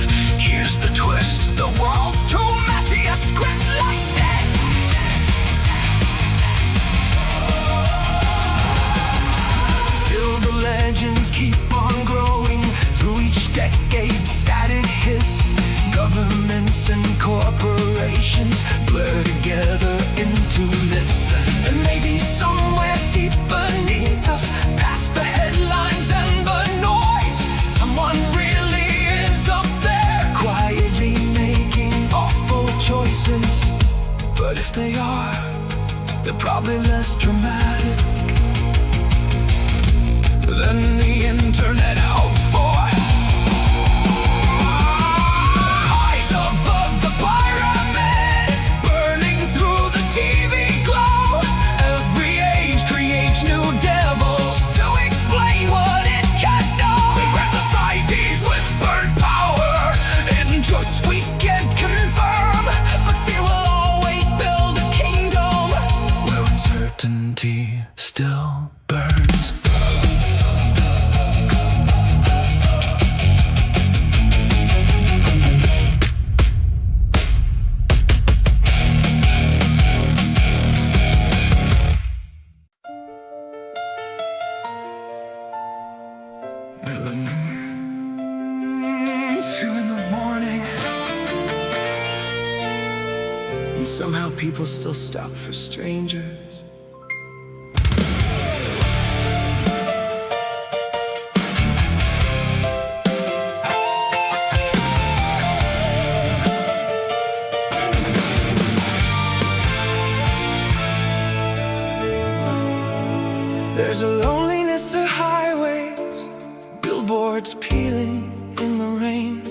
B: Here's the twist.
A: The world's too messy, a script like this.
B: Still the legends keep on growing through each decade. Static hiss. Governments and corporations blur together into myths. And maybe somewhere deep beneath us, past the headlines and the noise, someone really is up there, quietly making awful choices. But if they are, they're probably less dramatic than the internet hoped for. Eyes above the pyramid, burning through the TV glow. Every age creates new devils to explain what it can know.
A: Secret societies, whispered power,
B: In truths we can't confirm, but fear will always build a kingdom where uncertainty still burns. Two in the morning, and somehow people still stop for strangers. There's a loneliness to highways, billboards peeling in the rain.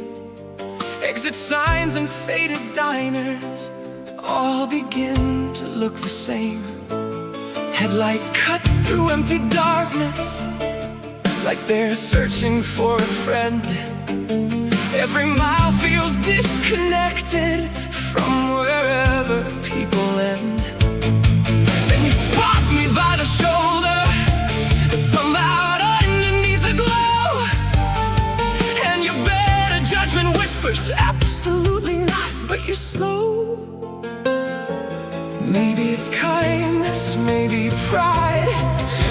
B: Exit signs and faded diners all begin to look the same. Headlights cut through empty darkness, like they're searching for a friend. Every mile feels disconnected from wherever people end. Then you spot me by the shoulder, somehow underneath the glow, and your better judgment whispers, absolutely not, but you're slow. Maybe it's kindness, maybe pride,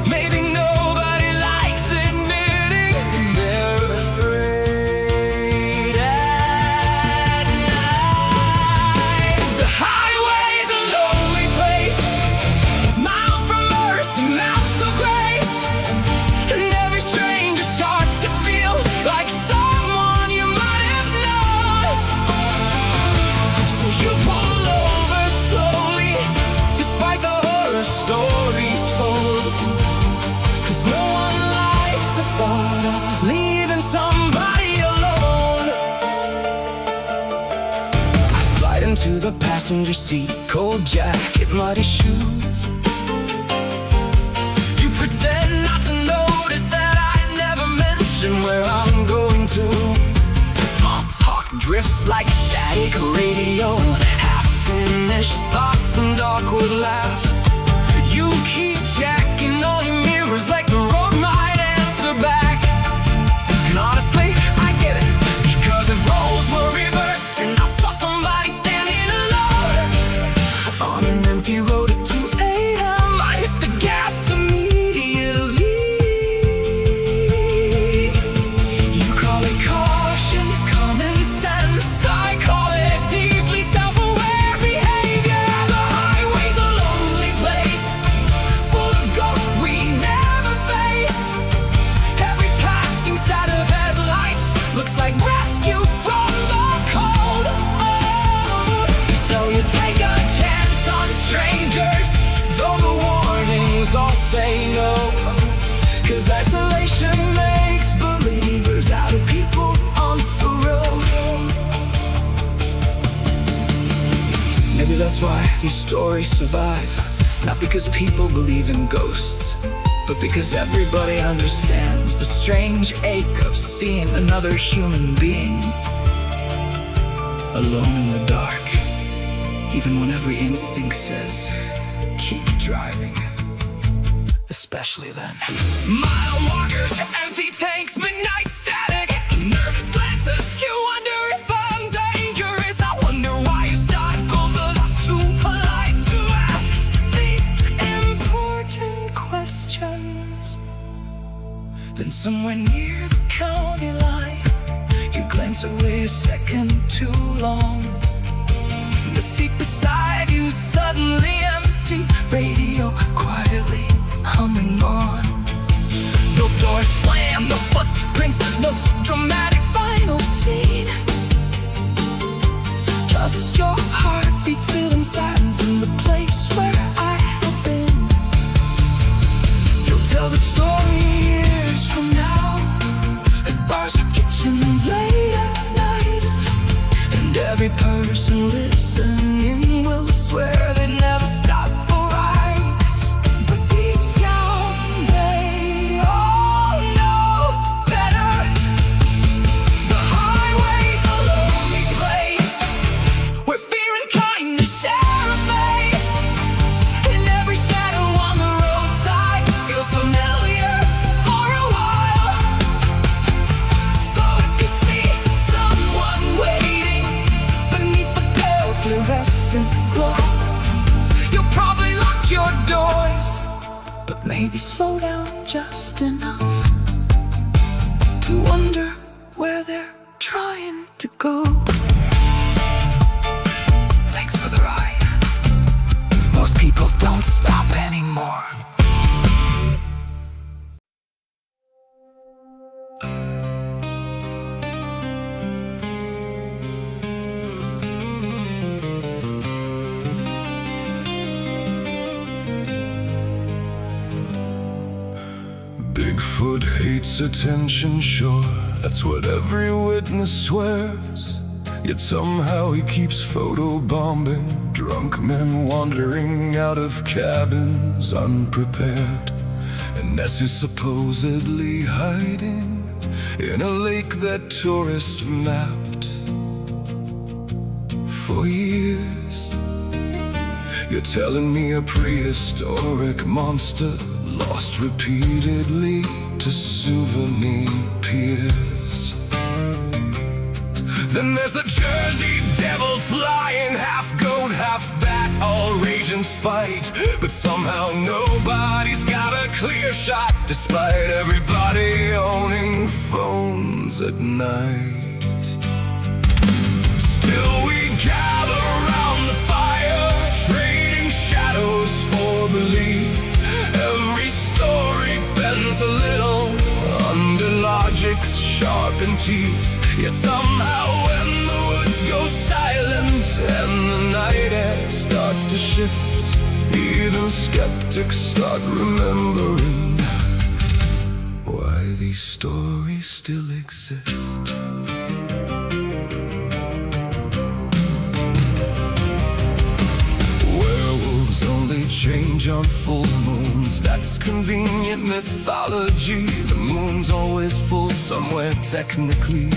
B: maybe nobody likes admitting they're afraid at night. The highway's a lonely place, mile from mercy, mounts of grace, and every stranger starts to feel like someone you might have known. So you pull over slowly, despite the horror stories told, 'cause no one likes the thought of leaving somebody alone. I slide into the passenger seat, cold jacket, muddy shoes. You pretend not to notice that I never riffs like static radio, half-finished thoughts and awkward laughs. You keep checking all your mirrors like the road might answer back. And honestly, I get it, because if roles were reversed and I saw somebody standing alone on an empty road at 2 a.m., I'd hit the gas immediately. You call it caution, common sense, I call it deeply self-aware behavior. The highway's a lonely place, full of ghosts we never faced. Every passing set of headlights looks like rescue from the cold. Oh, so you take a chance on strangers, though the warnings all say no. 'Cause isolation makes believers out of people on the road. Maybe that's why these stories survive. Not because people believe in ghosts, but because everybody understands the strange ache of seeing another human being alone in the dark, even when every instinct says, keep driving. Especially then. Mile walkers, empty tanks, midnight static, nervous glances, you wonder if I'm dangerous. I wonder why you stifle the lost, too polite to ask the important questions. Then somewhere near the county line, you glance away a second too long. The seat beside you suddenly empty, radio quietly humming on. No door slam, no footprints, no dramatic final scene. Just your heartbeat filling silence in the place where I have been. You'll tell the story years from now, at bars or kitchens late at night. And every person listening will swear they'd never stop for eyes. But deep down they all know better. The highway's a lonely place, where fear and kindness share a face. And every shadow on the roadside feels familiar for a while. So if you see someone waiting beneath the pale fluorescent glow, you'll probably lock your doors, but maybe slow down just enough to wonder where they're trying to go. Thanks for the ride. Most people don't stop anymore.
A: Bigfoot hates attention, sure, that's what every witness swears. Yet somehow he keeps photobombing drunk men wandering out of cabins unprepared. And Ness is supposedly hiding in a lake that tourists mapped for years. You're telling me a prehistoric monster lost repeatedly to souvenir piers. Then there's the Jersey Devil flying, half goat, half bat, all rage and spite. But somehow nobody's got a clear shot, despite everybody owning phones at night. Still we gather around the fire, trading shadows for belief. Every story bends a little under logic's sharpened teeth. Yet somehow when the woods go silent and the night air starts to shift, even skeptics start remembering why these stories still exist. Werewolves only change on full moons, that's convenient mythology. The moon's always full somewhere technically.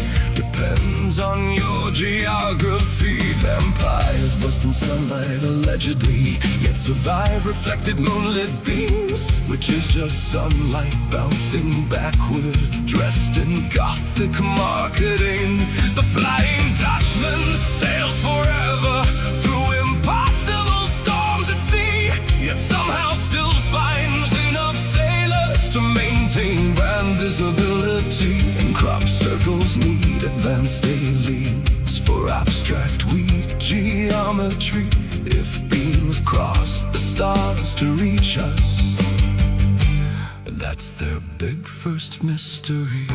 B: depends on your geography. Vampires burst in sunlight allegedly, yet survive reflected moonlit beams, which is just sunlight bouncing backward, dressed in gothic marketing. The Flying Dutchman sails forever through impossible storms at sea, yet somehow still finds enough sailors to maintain brand visibility. And crop circles need advanced aliens for abstract weed geometry. If beams cross the stars to reach us, that's their big first mystery.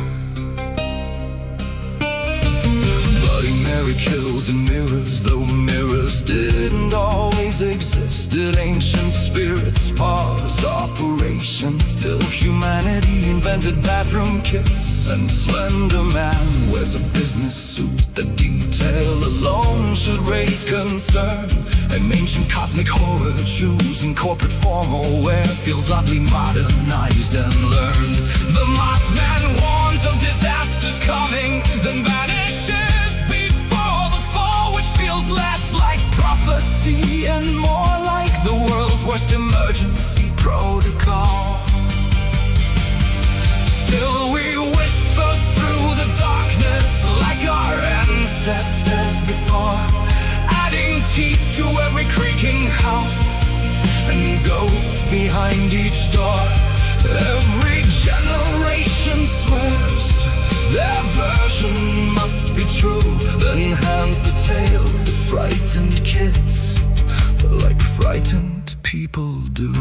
B: Bloody Mary kills in mirrors, though mirrors didn't always exist. Did ancient spirits pause operations till humanity invented bathroom kits? And Slender Man wears a business suit. The detail alone should raise concern. An ancient cosmic horror choosing corporate formal wear feels oddly modernized and learned. The Mothman warns of disasters coming, then vanishes before the fall, which feels less like prophecy and more like the world's worst emergency protocol. Still we whisper through the darkness like our ancestors before, adding teeth to every creaking house and ghost behind each door. Every generation swears their version must be true, then hands the tale to frightened kids like frightened people do.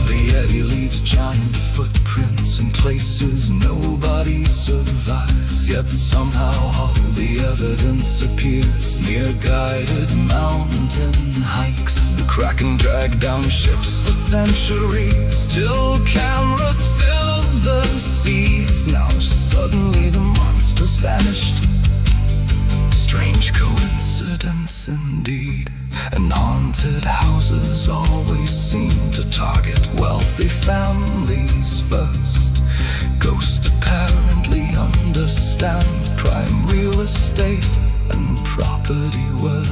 B: The Yeti leaves giant footprints in places nobody survives, yet somehow all the evidence appears near guided mountain hikes. The Kraken dragged down ships for centuries till cameras filled the seas. Now suddenly the monsters vanished. Strange coincidence indeed. And haunted houses always seem to target wealthy families first. Ghosts apparently understand prime real estate and property worth.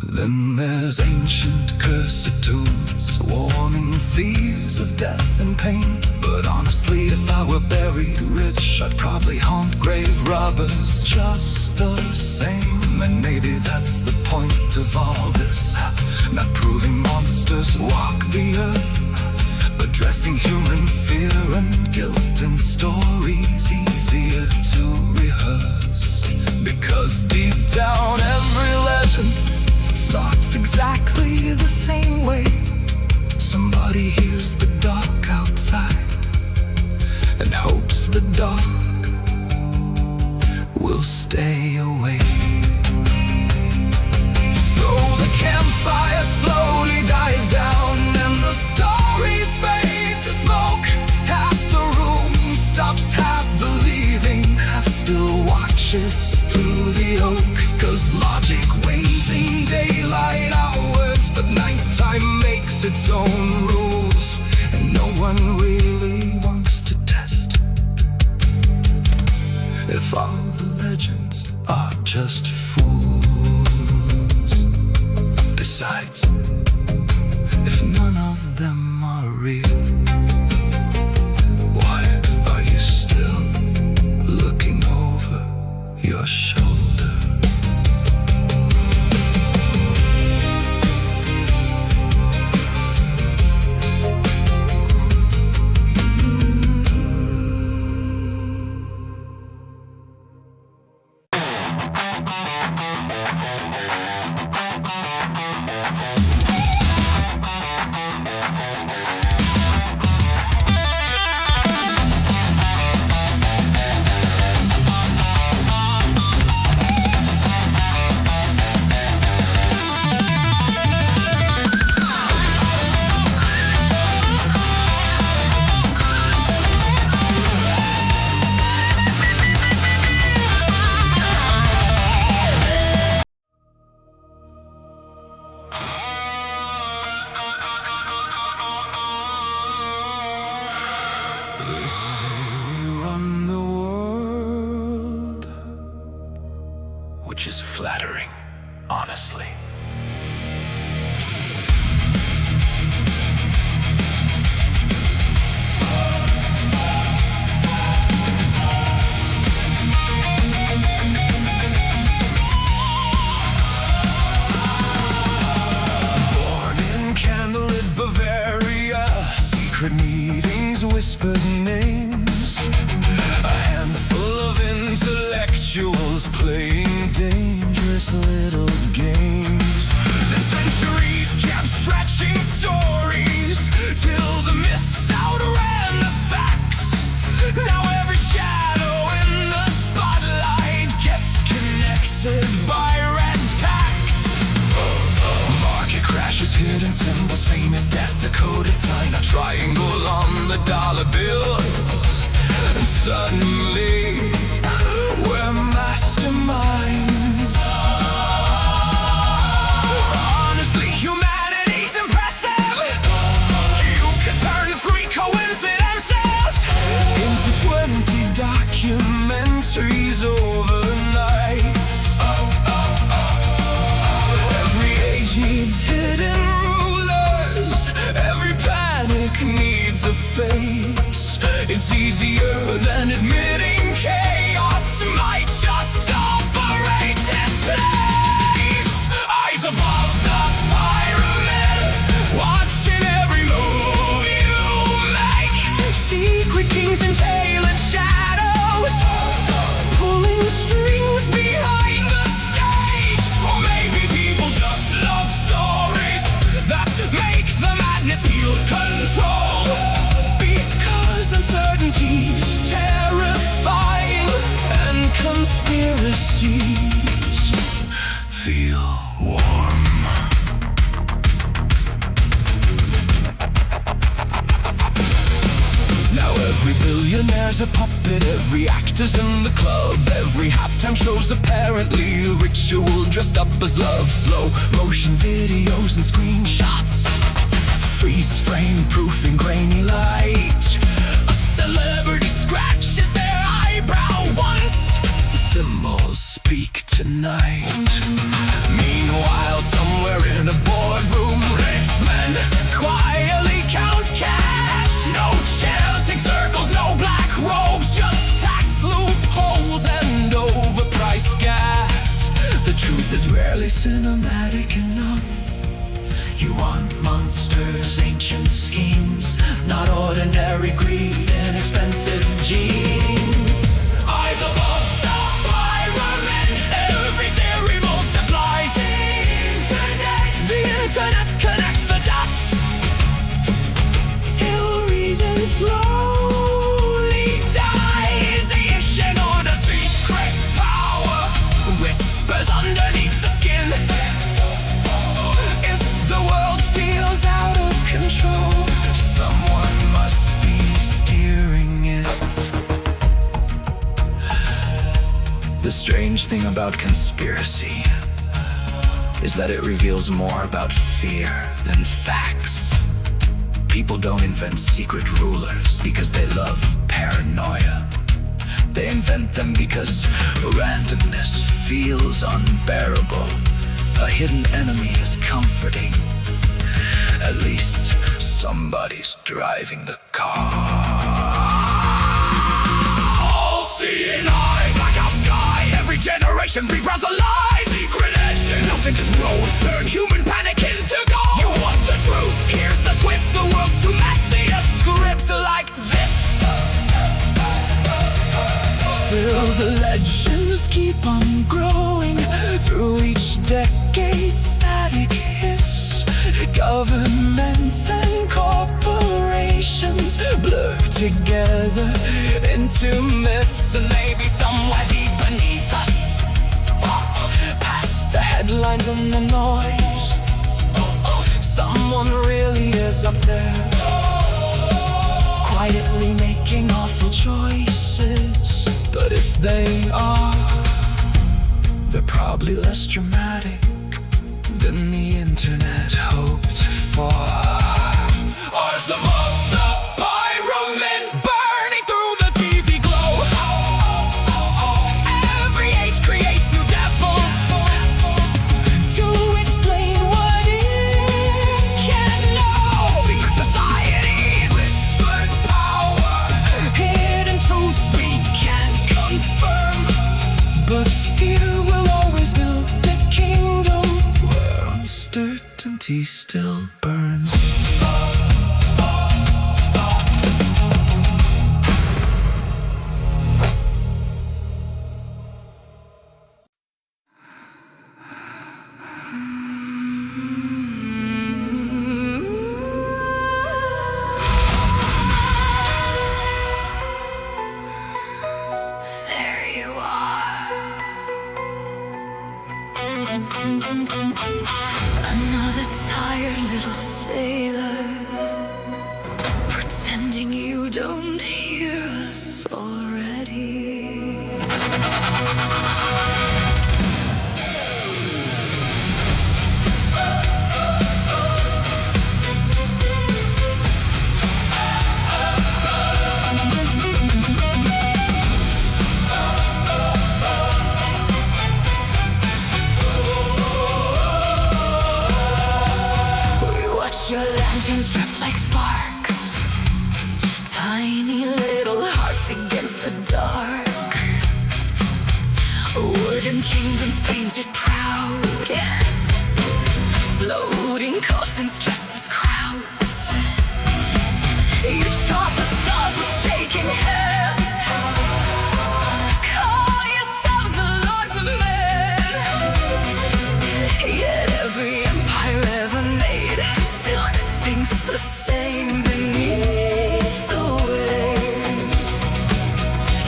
B: Then there's ancient cursed tombs warning thieves of death and pain. But honestly, if I were buried rich, I'd probably haunt grave robbers just the same. And maybe that's the point of all this, not proving monsters walk the earth, but dressing human fear and guilt in stories easier to rehearse. Because deep down every legend starts exactly the same way. Somebody hears the dark outside and hopes the dark will stay away. So the campfire slowly dies down and the stories fade to smoke. Half the room stops half believing, half still watches through the oak. 'Cause logic wins in daylight hours, but nighttime makes its own rules, and no one really wants to test if all the legends are just fools. Besides, if none of them are real, why are you still looking over your shoulder? flattering, honestly.
A: Secret meetings, whispered names, a handful of intellectuals playing dangerous little games. Then centuries kept stretching stories till the myths outran the facts. Now every shadow in the spotlight gets connected by red tax. Market crashes, hidden symbols, famous deaths, a coded sign, a triangle on the dollar bill. And suddenly we're masterminds. Honestly, humanity's impressive. You can turn 3 coincidences into 20 documentaries overnight. Every age needs hidden rulers, every panic needs a face. It's easier than admitting chaos might just operate this place. Eyes above the pyramid, watching every move you make. Secret kings and tailored shadows, pulling strings behind the stage. Or maybe people just love stories that make the madness feel control. Because uncertainty's terrifying and conspiracies feel warm. Now every billionaire's a puppet, every actor's in the club, every halftime show's apparently a ritual dressed up as love. Slow motion videos and screenshots, freeze frame proofing grainy light. A celebrity scratches their eyebrow once, the symbols speak tonight. Meanwhile, somewhere in a boardroom, rich men quietly count cash. No chanting circles, no black robes, just tax loopholes and overpriced gas. The truth is rarely cinematic enough. You want monsters, ancient schemes, not ordinary greed and expensive genes. Eyes above the pyramid, every theory multiplies. The internet connects the dots till reason slowly dies. The ancient order's secret power whispers underneath the skin. If the world feels out of control, someone must be steering it. The strange thing about conspiracy is that it reveals more about fear than facts. People don't invent secret rulers because they love paranoia. They invent them because randomness feels unbearable. A hidden enemy is comforting. At least somebody's driving the car. All-seeing eyes, blackout sky. Every generation reruns a lie. Secret engine, nothing is rolled. Turn human panic into gold. You want the truth? Here's the twist. The world's too messy. A script like this. Still the legends keep on growing through each decade. Static hiss. Governments and corporations blur together into myths, and maybe somewhere deep beneath us, past the headlines and the noise, someone really is up there, quietly making awful choices. But if they are, they're probably less dramatic than the internet hoped for. Ours above the pyramid, burning through the TV glow. Every age creates new devils,
D: mountains drift like sparks, tiny little hearts against the dark. Wooden kingdoms painted proud, floating coffins dressed as crowds. You chop the stars with shaking hands, call yourselves the lords of men. Yet every empire ever made still sinks the same beneath the waves.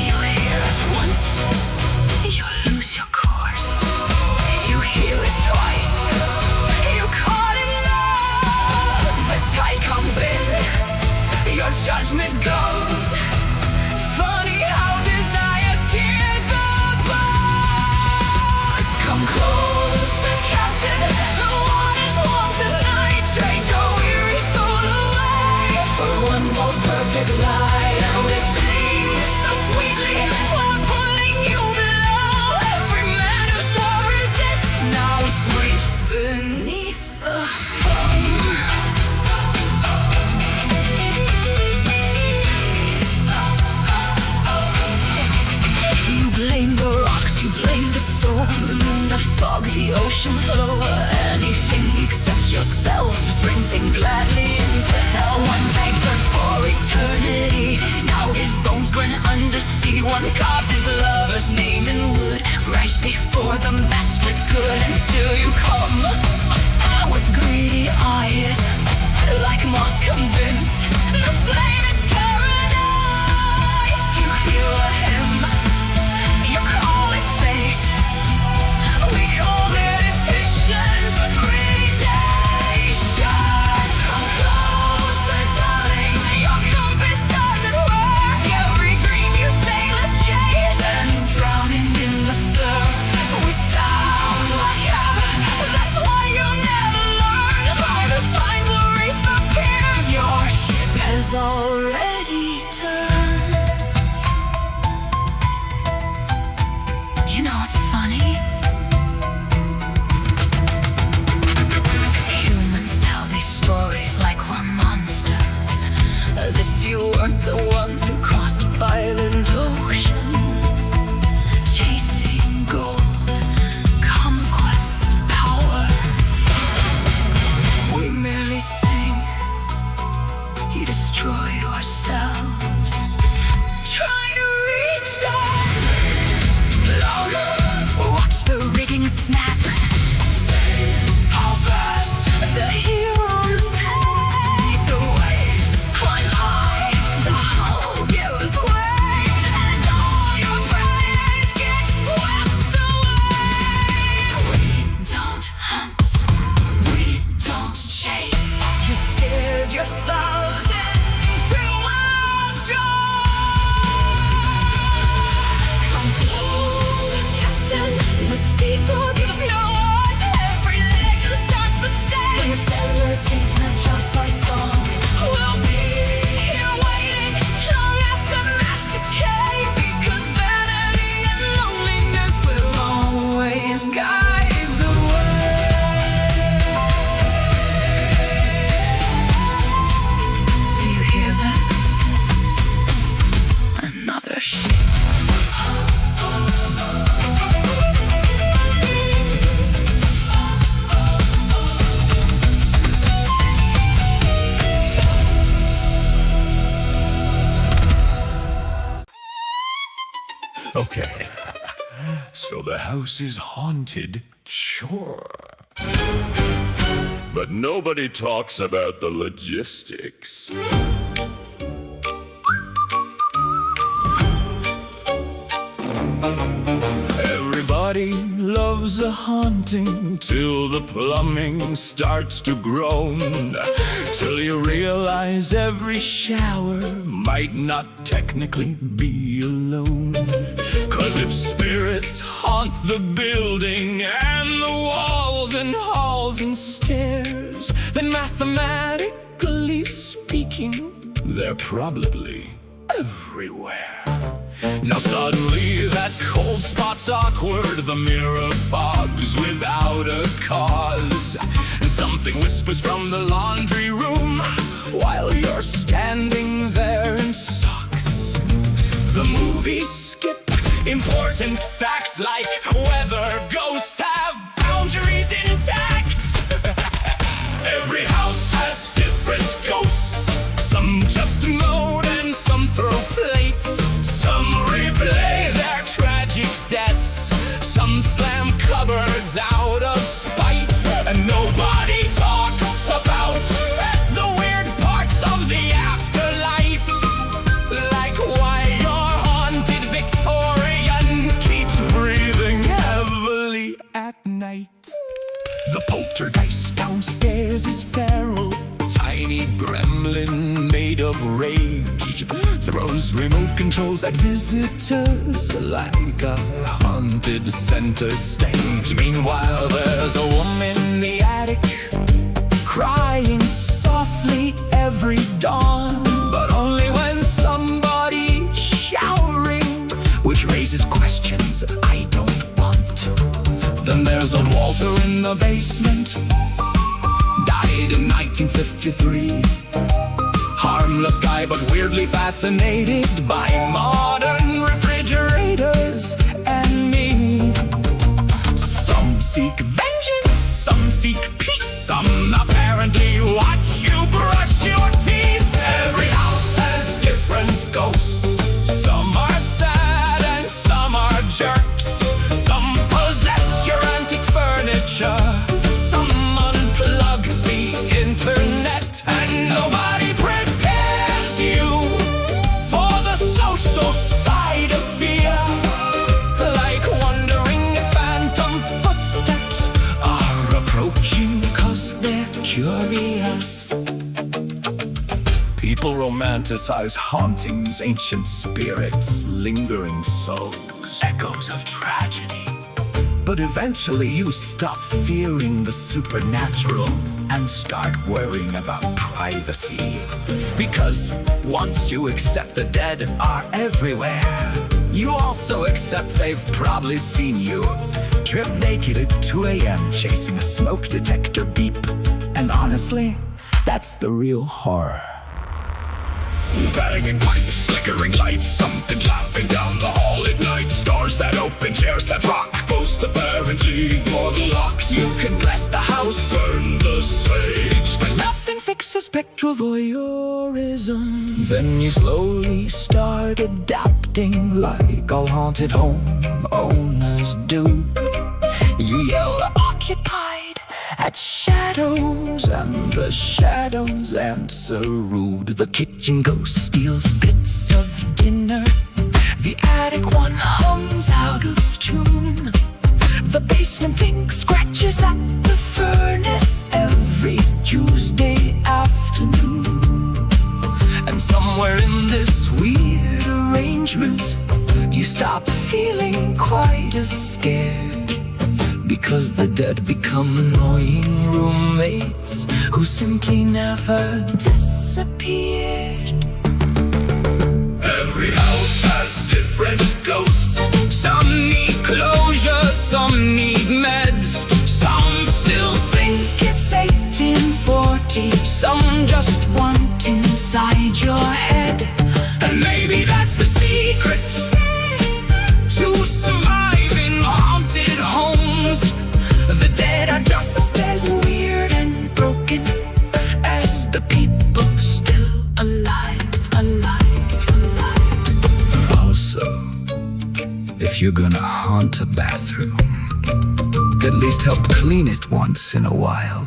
D: You hear it once, you lose your course. You hear it twice, you caught in love. The tide comes in, your judgment goes. Funny how desire steers the boats. Come closer, Captain, the waters warm tonight. Trade your weary soul away for one more perfect light. We sing so sweetly while pulling you below. Every man who swore resist now sleeps beneath the foam. You blame the rocks, you blame the storm, the moon, the fog, the ocean floor. Anything except yourselves for sprinting gladly into hell. One beggars for eternity, now his bones grin undersea. One carved his lover's name in wood, right before the mask with good. And still you come with greedy eyes, like moths convinced the flame is paradise. You hear a hymn, you call it fate, we call it efficient predation. Come closer, darling, your compass doesn't work. Every dream you say let's chase ends drowning in the surf. We sound like heaven, that's why you never learn. By the time the reef appears, your ship has already turned. You know what's funny? Humans tell these stories like we're monsters, as if you weren't the ones who crossed violent oceans, chasing gold, conquest, power. We merely sing, you destroy yourselves, trying to reach them. Louder, watch the rigging snap. Say how fast the heroes take the waves. Climb high, the hull gives way, and all your praise gets swept away. We don't hunt, we don't chase. You scared yourselves in throughout your. Come closer, Captain, the sea forgives no one. Every legend starts the same. When sailors hypnotized by song, we'll be here waiting long after maps decay, because vanity and loneliness will always guide the way. Do you hear that? Another ship.
A: Okay, so the house is haunted, sure. But nobody talks about the logistics. Everybody loves a haunting till the plumbing starts to groan, till you realize every shower might not technically be alone. 'Cause if spirits haunt the building and the walls and halls and stairs, then mathematically speaking, they're probably
B: everywhere. Now suddenly that cold spot's awkward. The mirror fogs without a cause, and something whispers from the laundry room while you're standing there in socks. The movies skip important facts like whether ghosts have boundaries intact. Every house has different ghosts. Some just moan and some throw plates. Some replay their tragic deaths. Some slam cupboards out of spite. And nobody talks about the weird parts of the afterlife, like why your haunted Victorian keeps breathing heavily at night. The poltergeist downstairs is feral, tiny gremlin made of rage. Throws remote controls at visitors like a haunted center stage. Meanwhile, there's a woman in the attic crying softly every dawn, but only when somebody's showering, which raises questions I don't want. Then there's a Walter in the basement, died in 1953. Harmless guy, but weirdly fascinated by modern refrigerators and me. Some seek vengeance, some seek peace, some apparently watch you brush your teeth. Every house has different ghosts. Some are sad and some are jerks. Some possess your antique furniture. Some unplug the internet, and nobody prepares you for the social side of fear, like wondering if phantom footsteps are approaching 'cause they're curious. People romanticize hauntings, ancient spirits, lingering souls, echoes of tragedy. But eventually you stop fearing the supernatural and start worrying about privacy. Because once you accept the dead are everywhere, you also accept they've probably seen you trip naked at 2 a.m. chasing a smoke detector beep. And honestly, that's the real horror. Batting in pipes, flickering lights, something laughing down the hall at night. Doors that open, chairs that rock, ghosts apparently ignore the locks. You can bless the house, burn the sage, but nothing fixes spectral voyeurism. Then you slowly start adapting like all haunted home owners do. You yell occupied at shadows, and the shadows answer rude. The kitchen ghost steals bits of dinner. The attic one hums out of tune. The basement thing scratches at the furnace every Tuesday afternoon. And somewhere in this weird arrangement, you stop feeling quite as scared, because the dead become annoying roommates who simply never disappeared. Every house has different ghosts. Some need closure, some need meds. Some still think it's 1840. Some just want inside your head. And maybe that's the secret to surviving haunted homes. The dead are just as weird and broken as the people still alive. Also, if you're gonna haunt a bathroom, at least help clean it once in a while.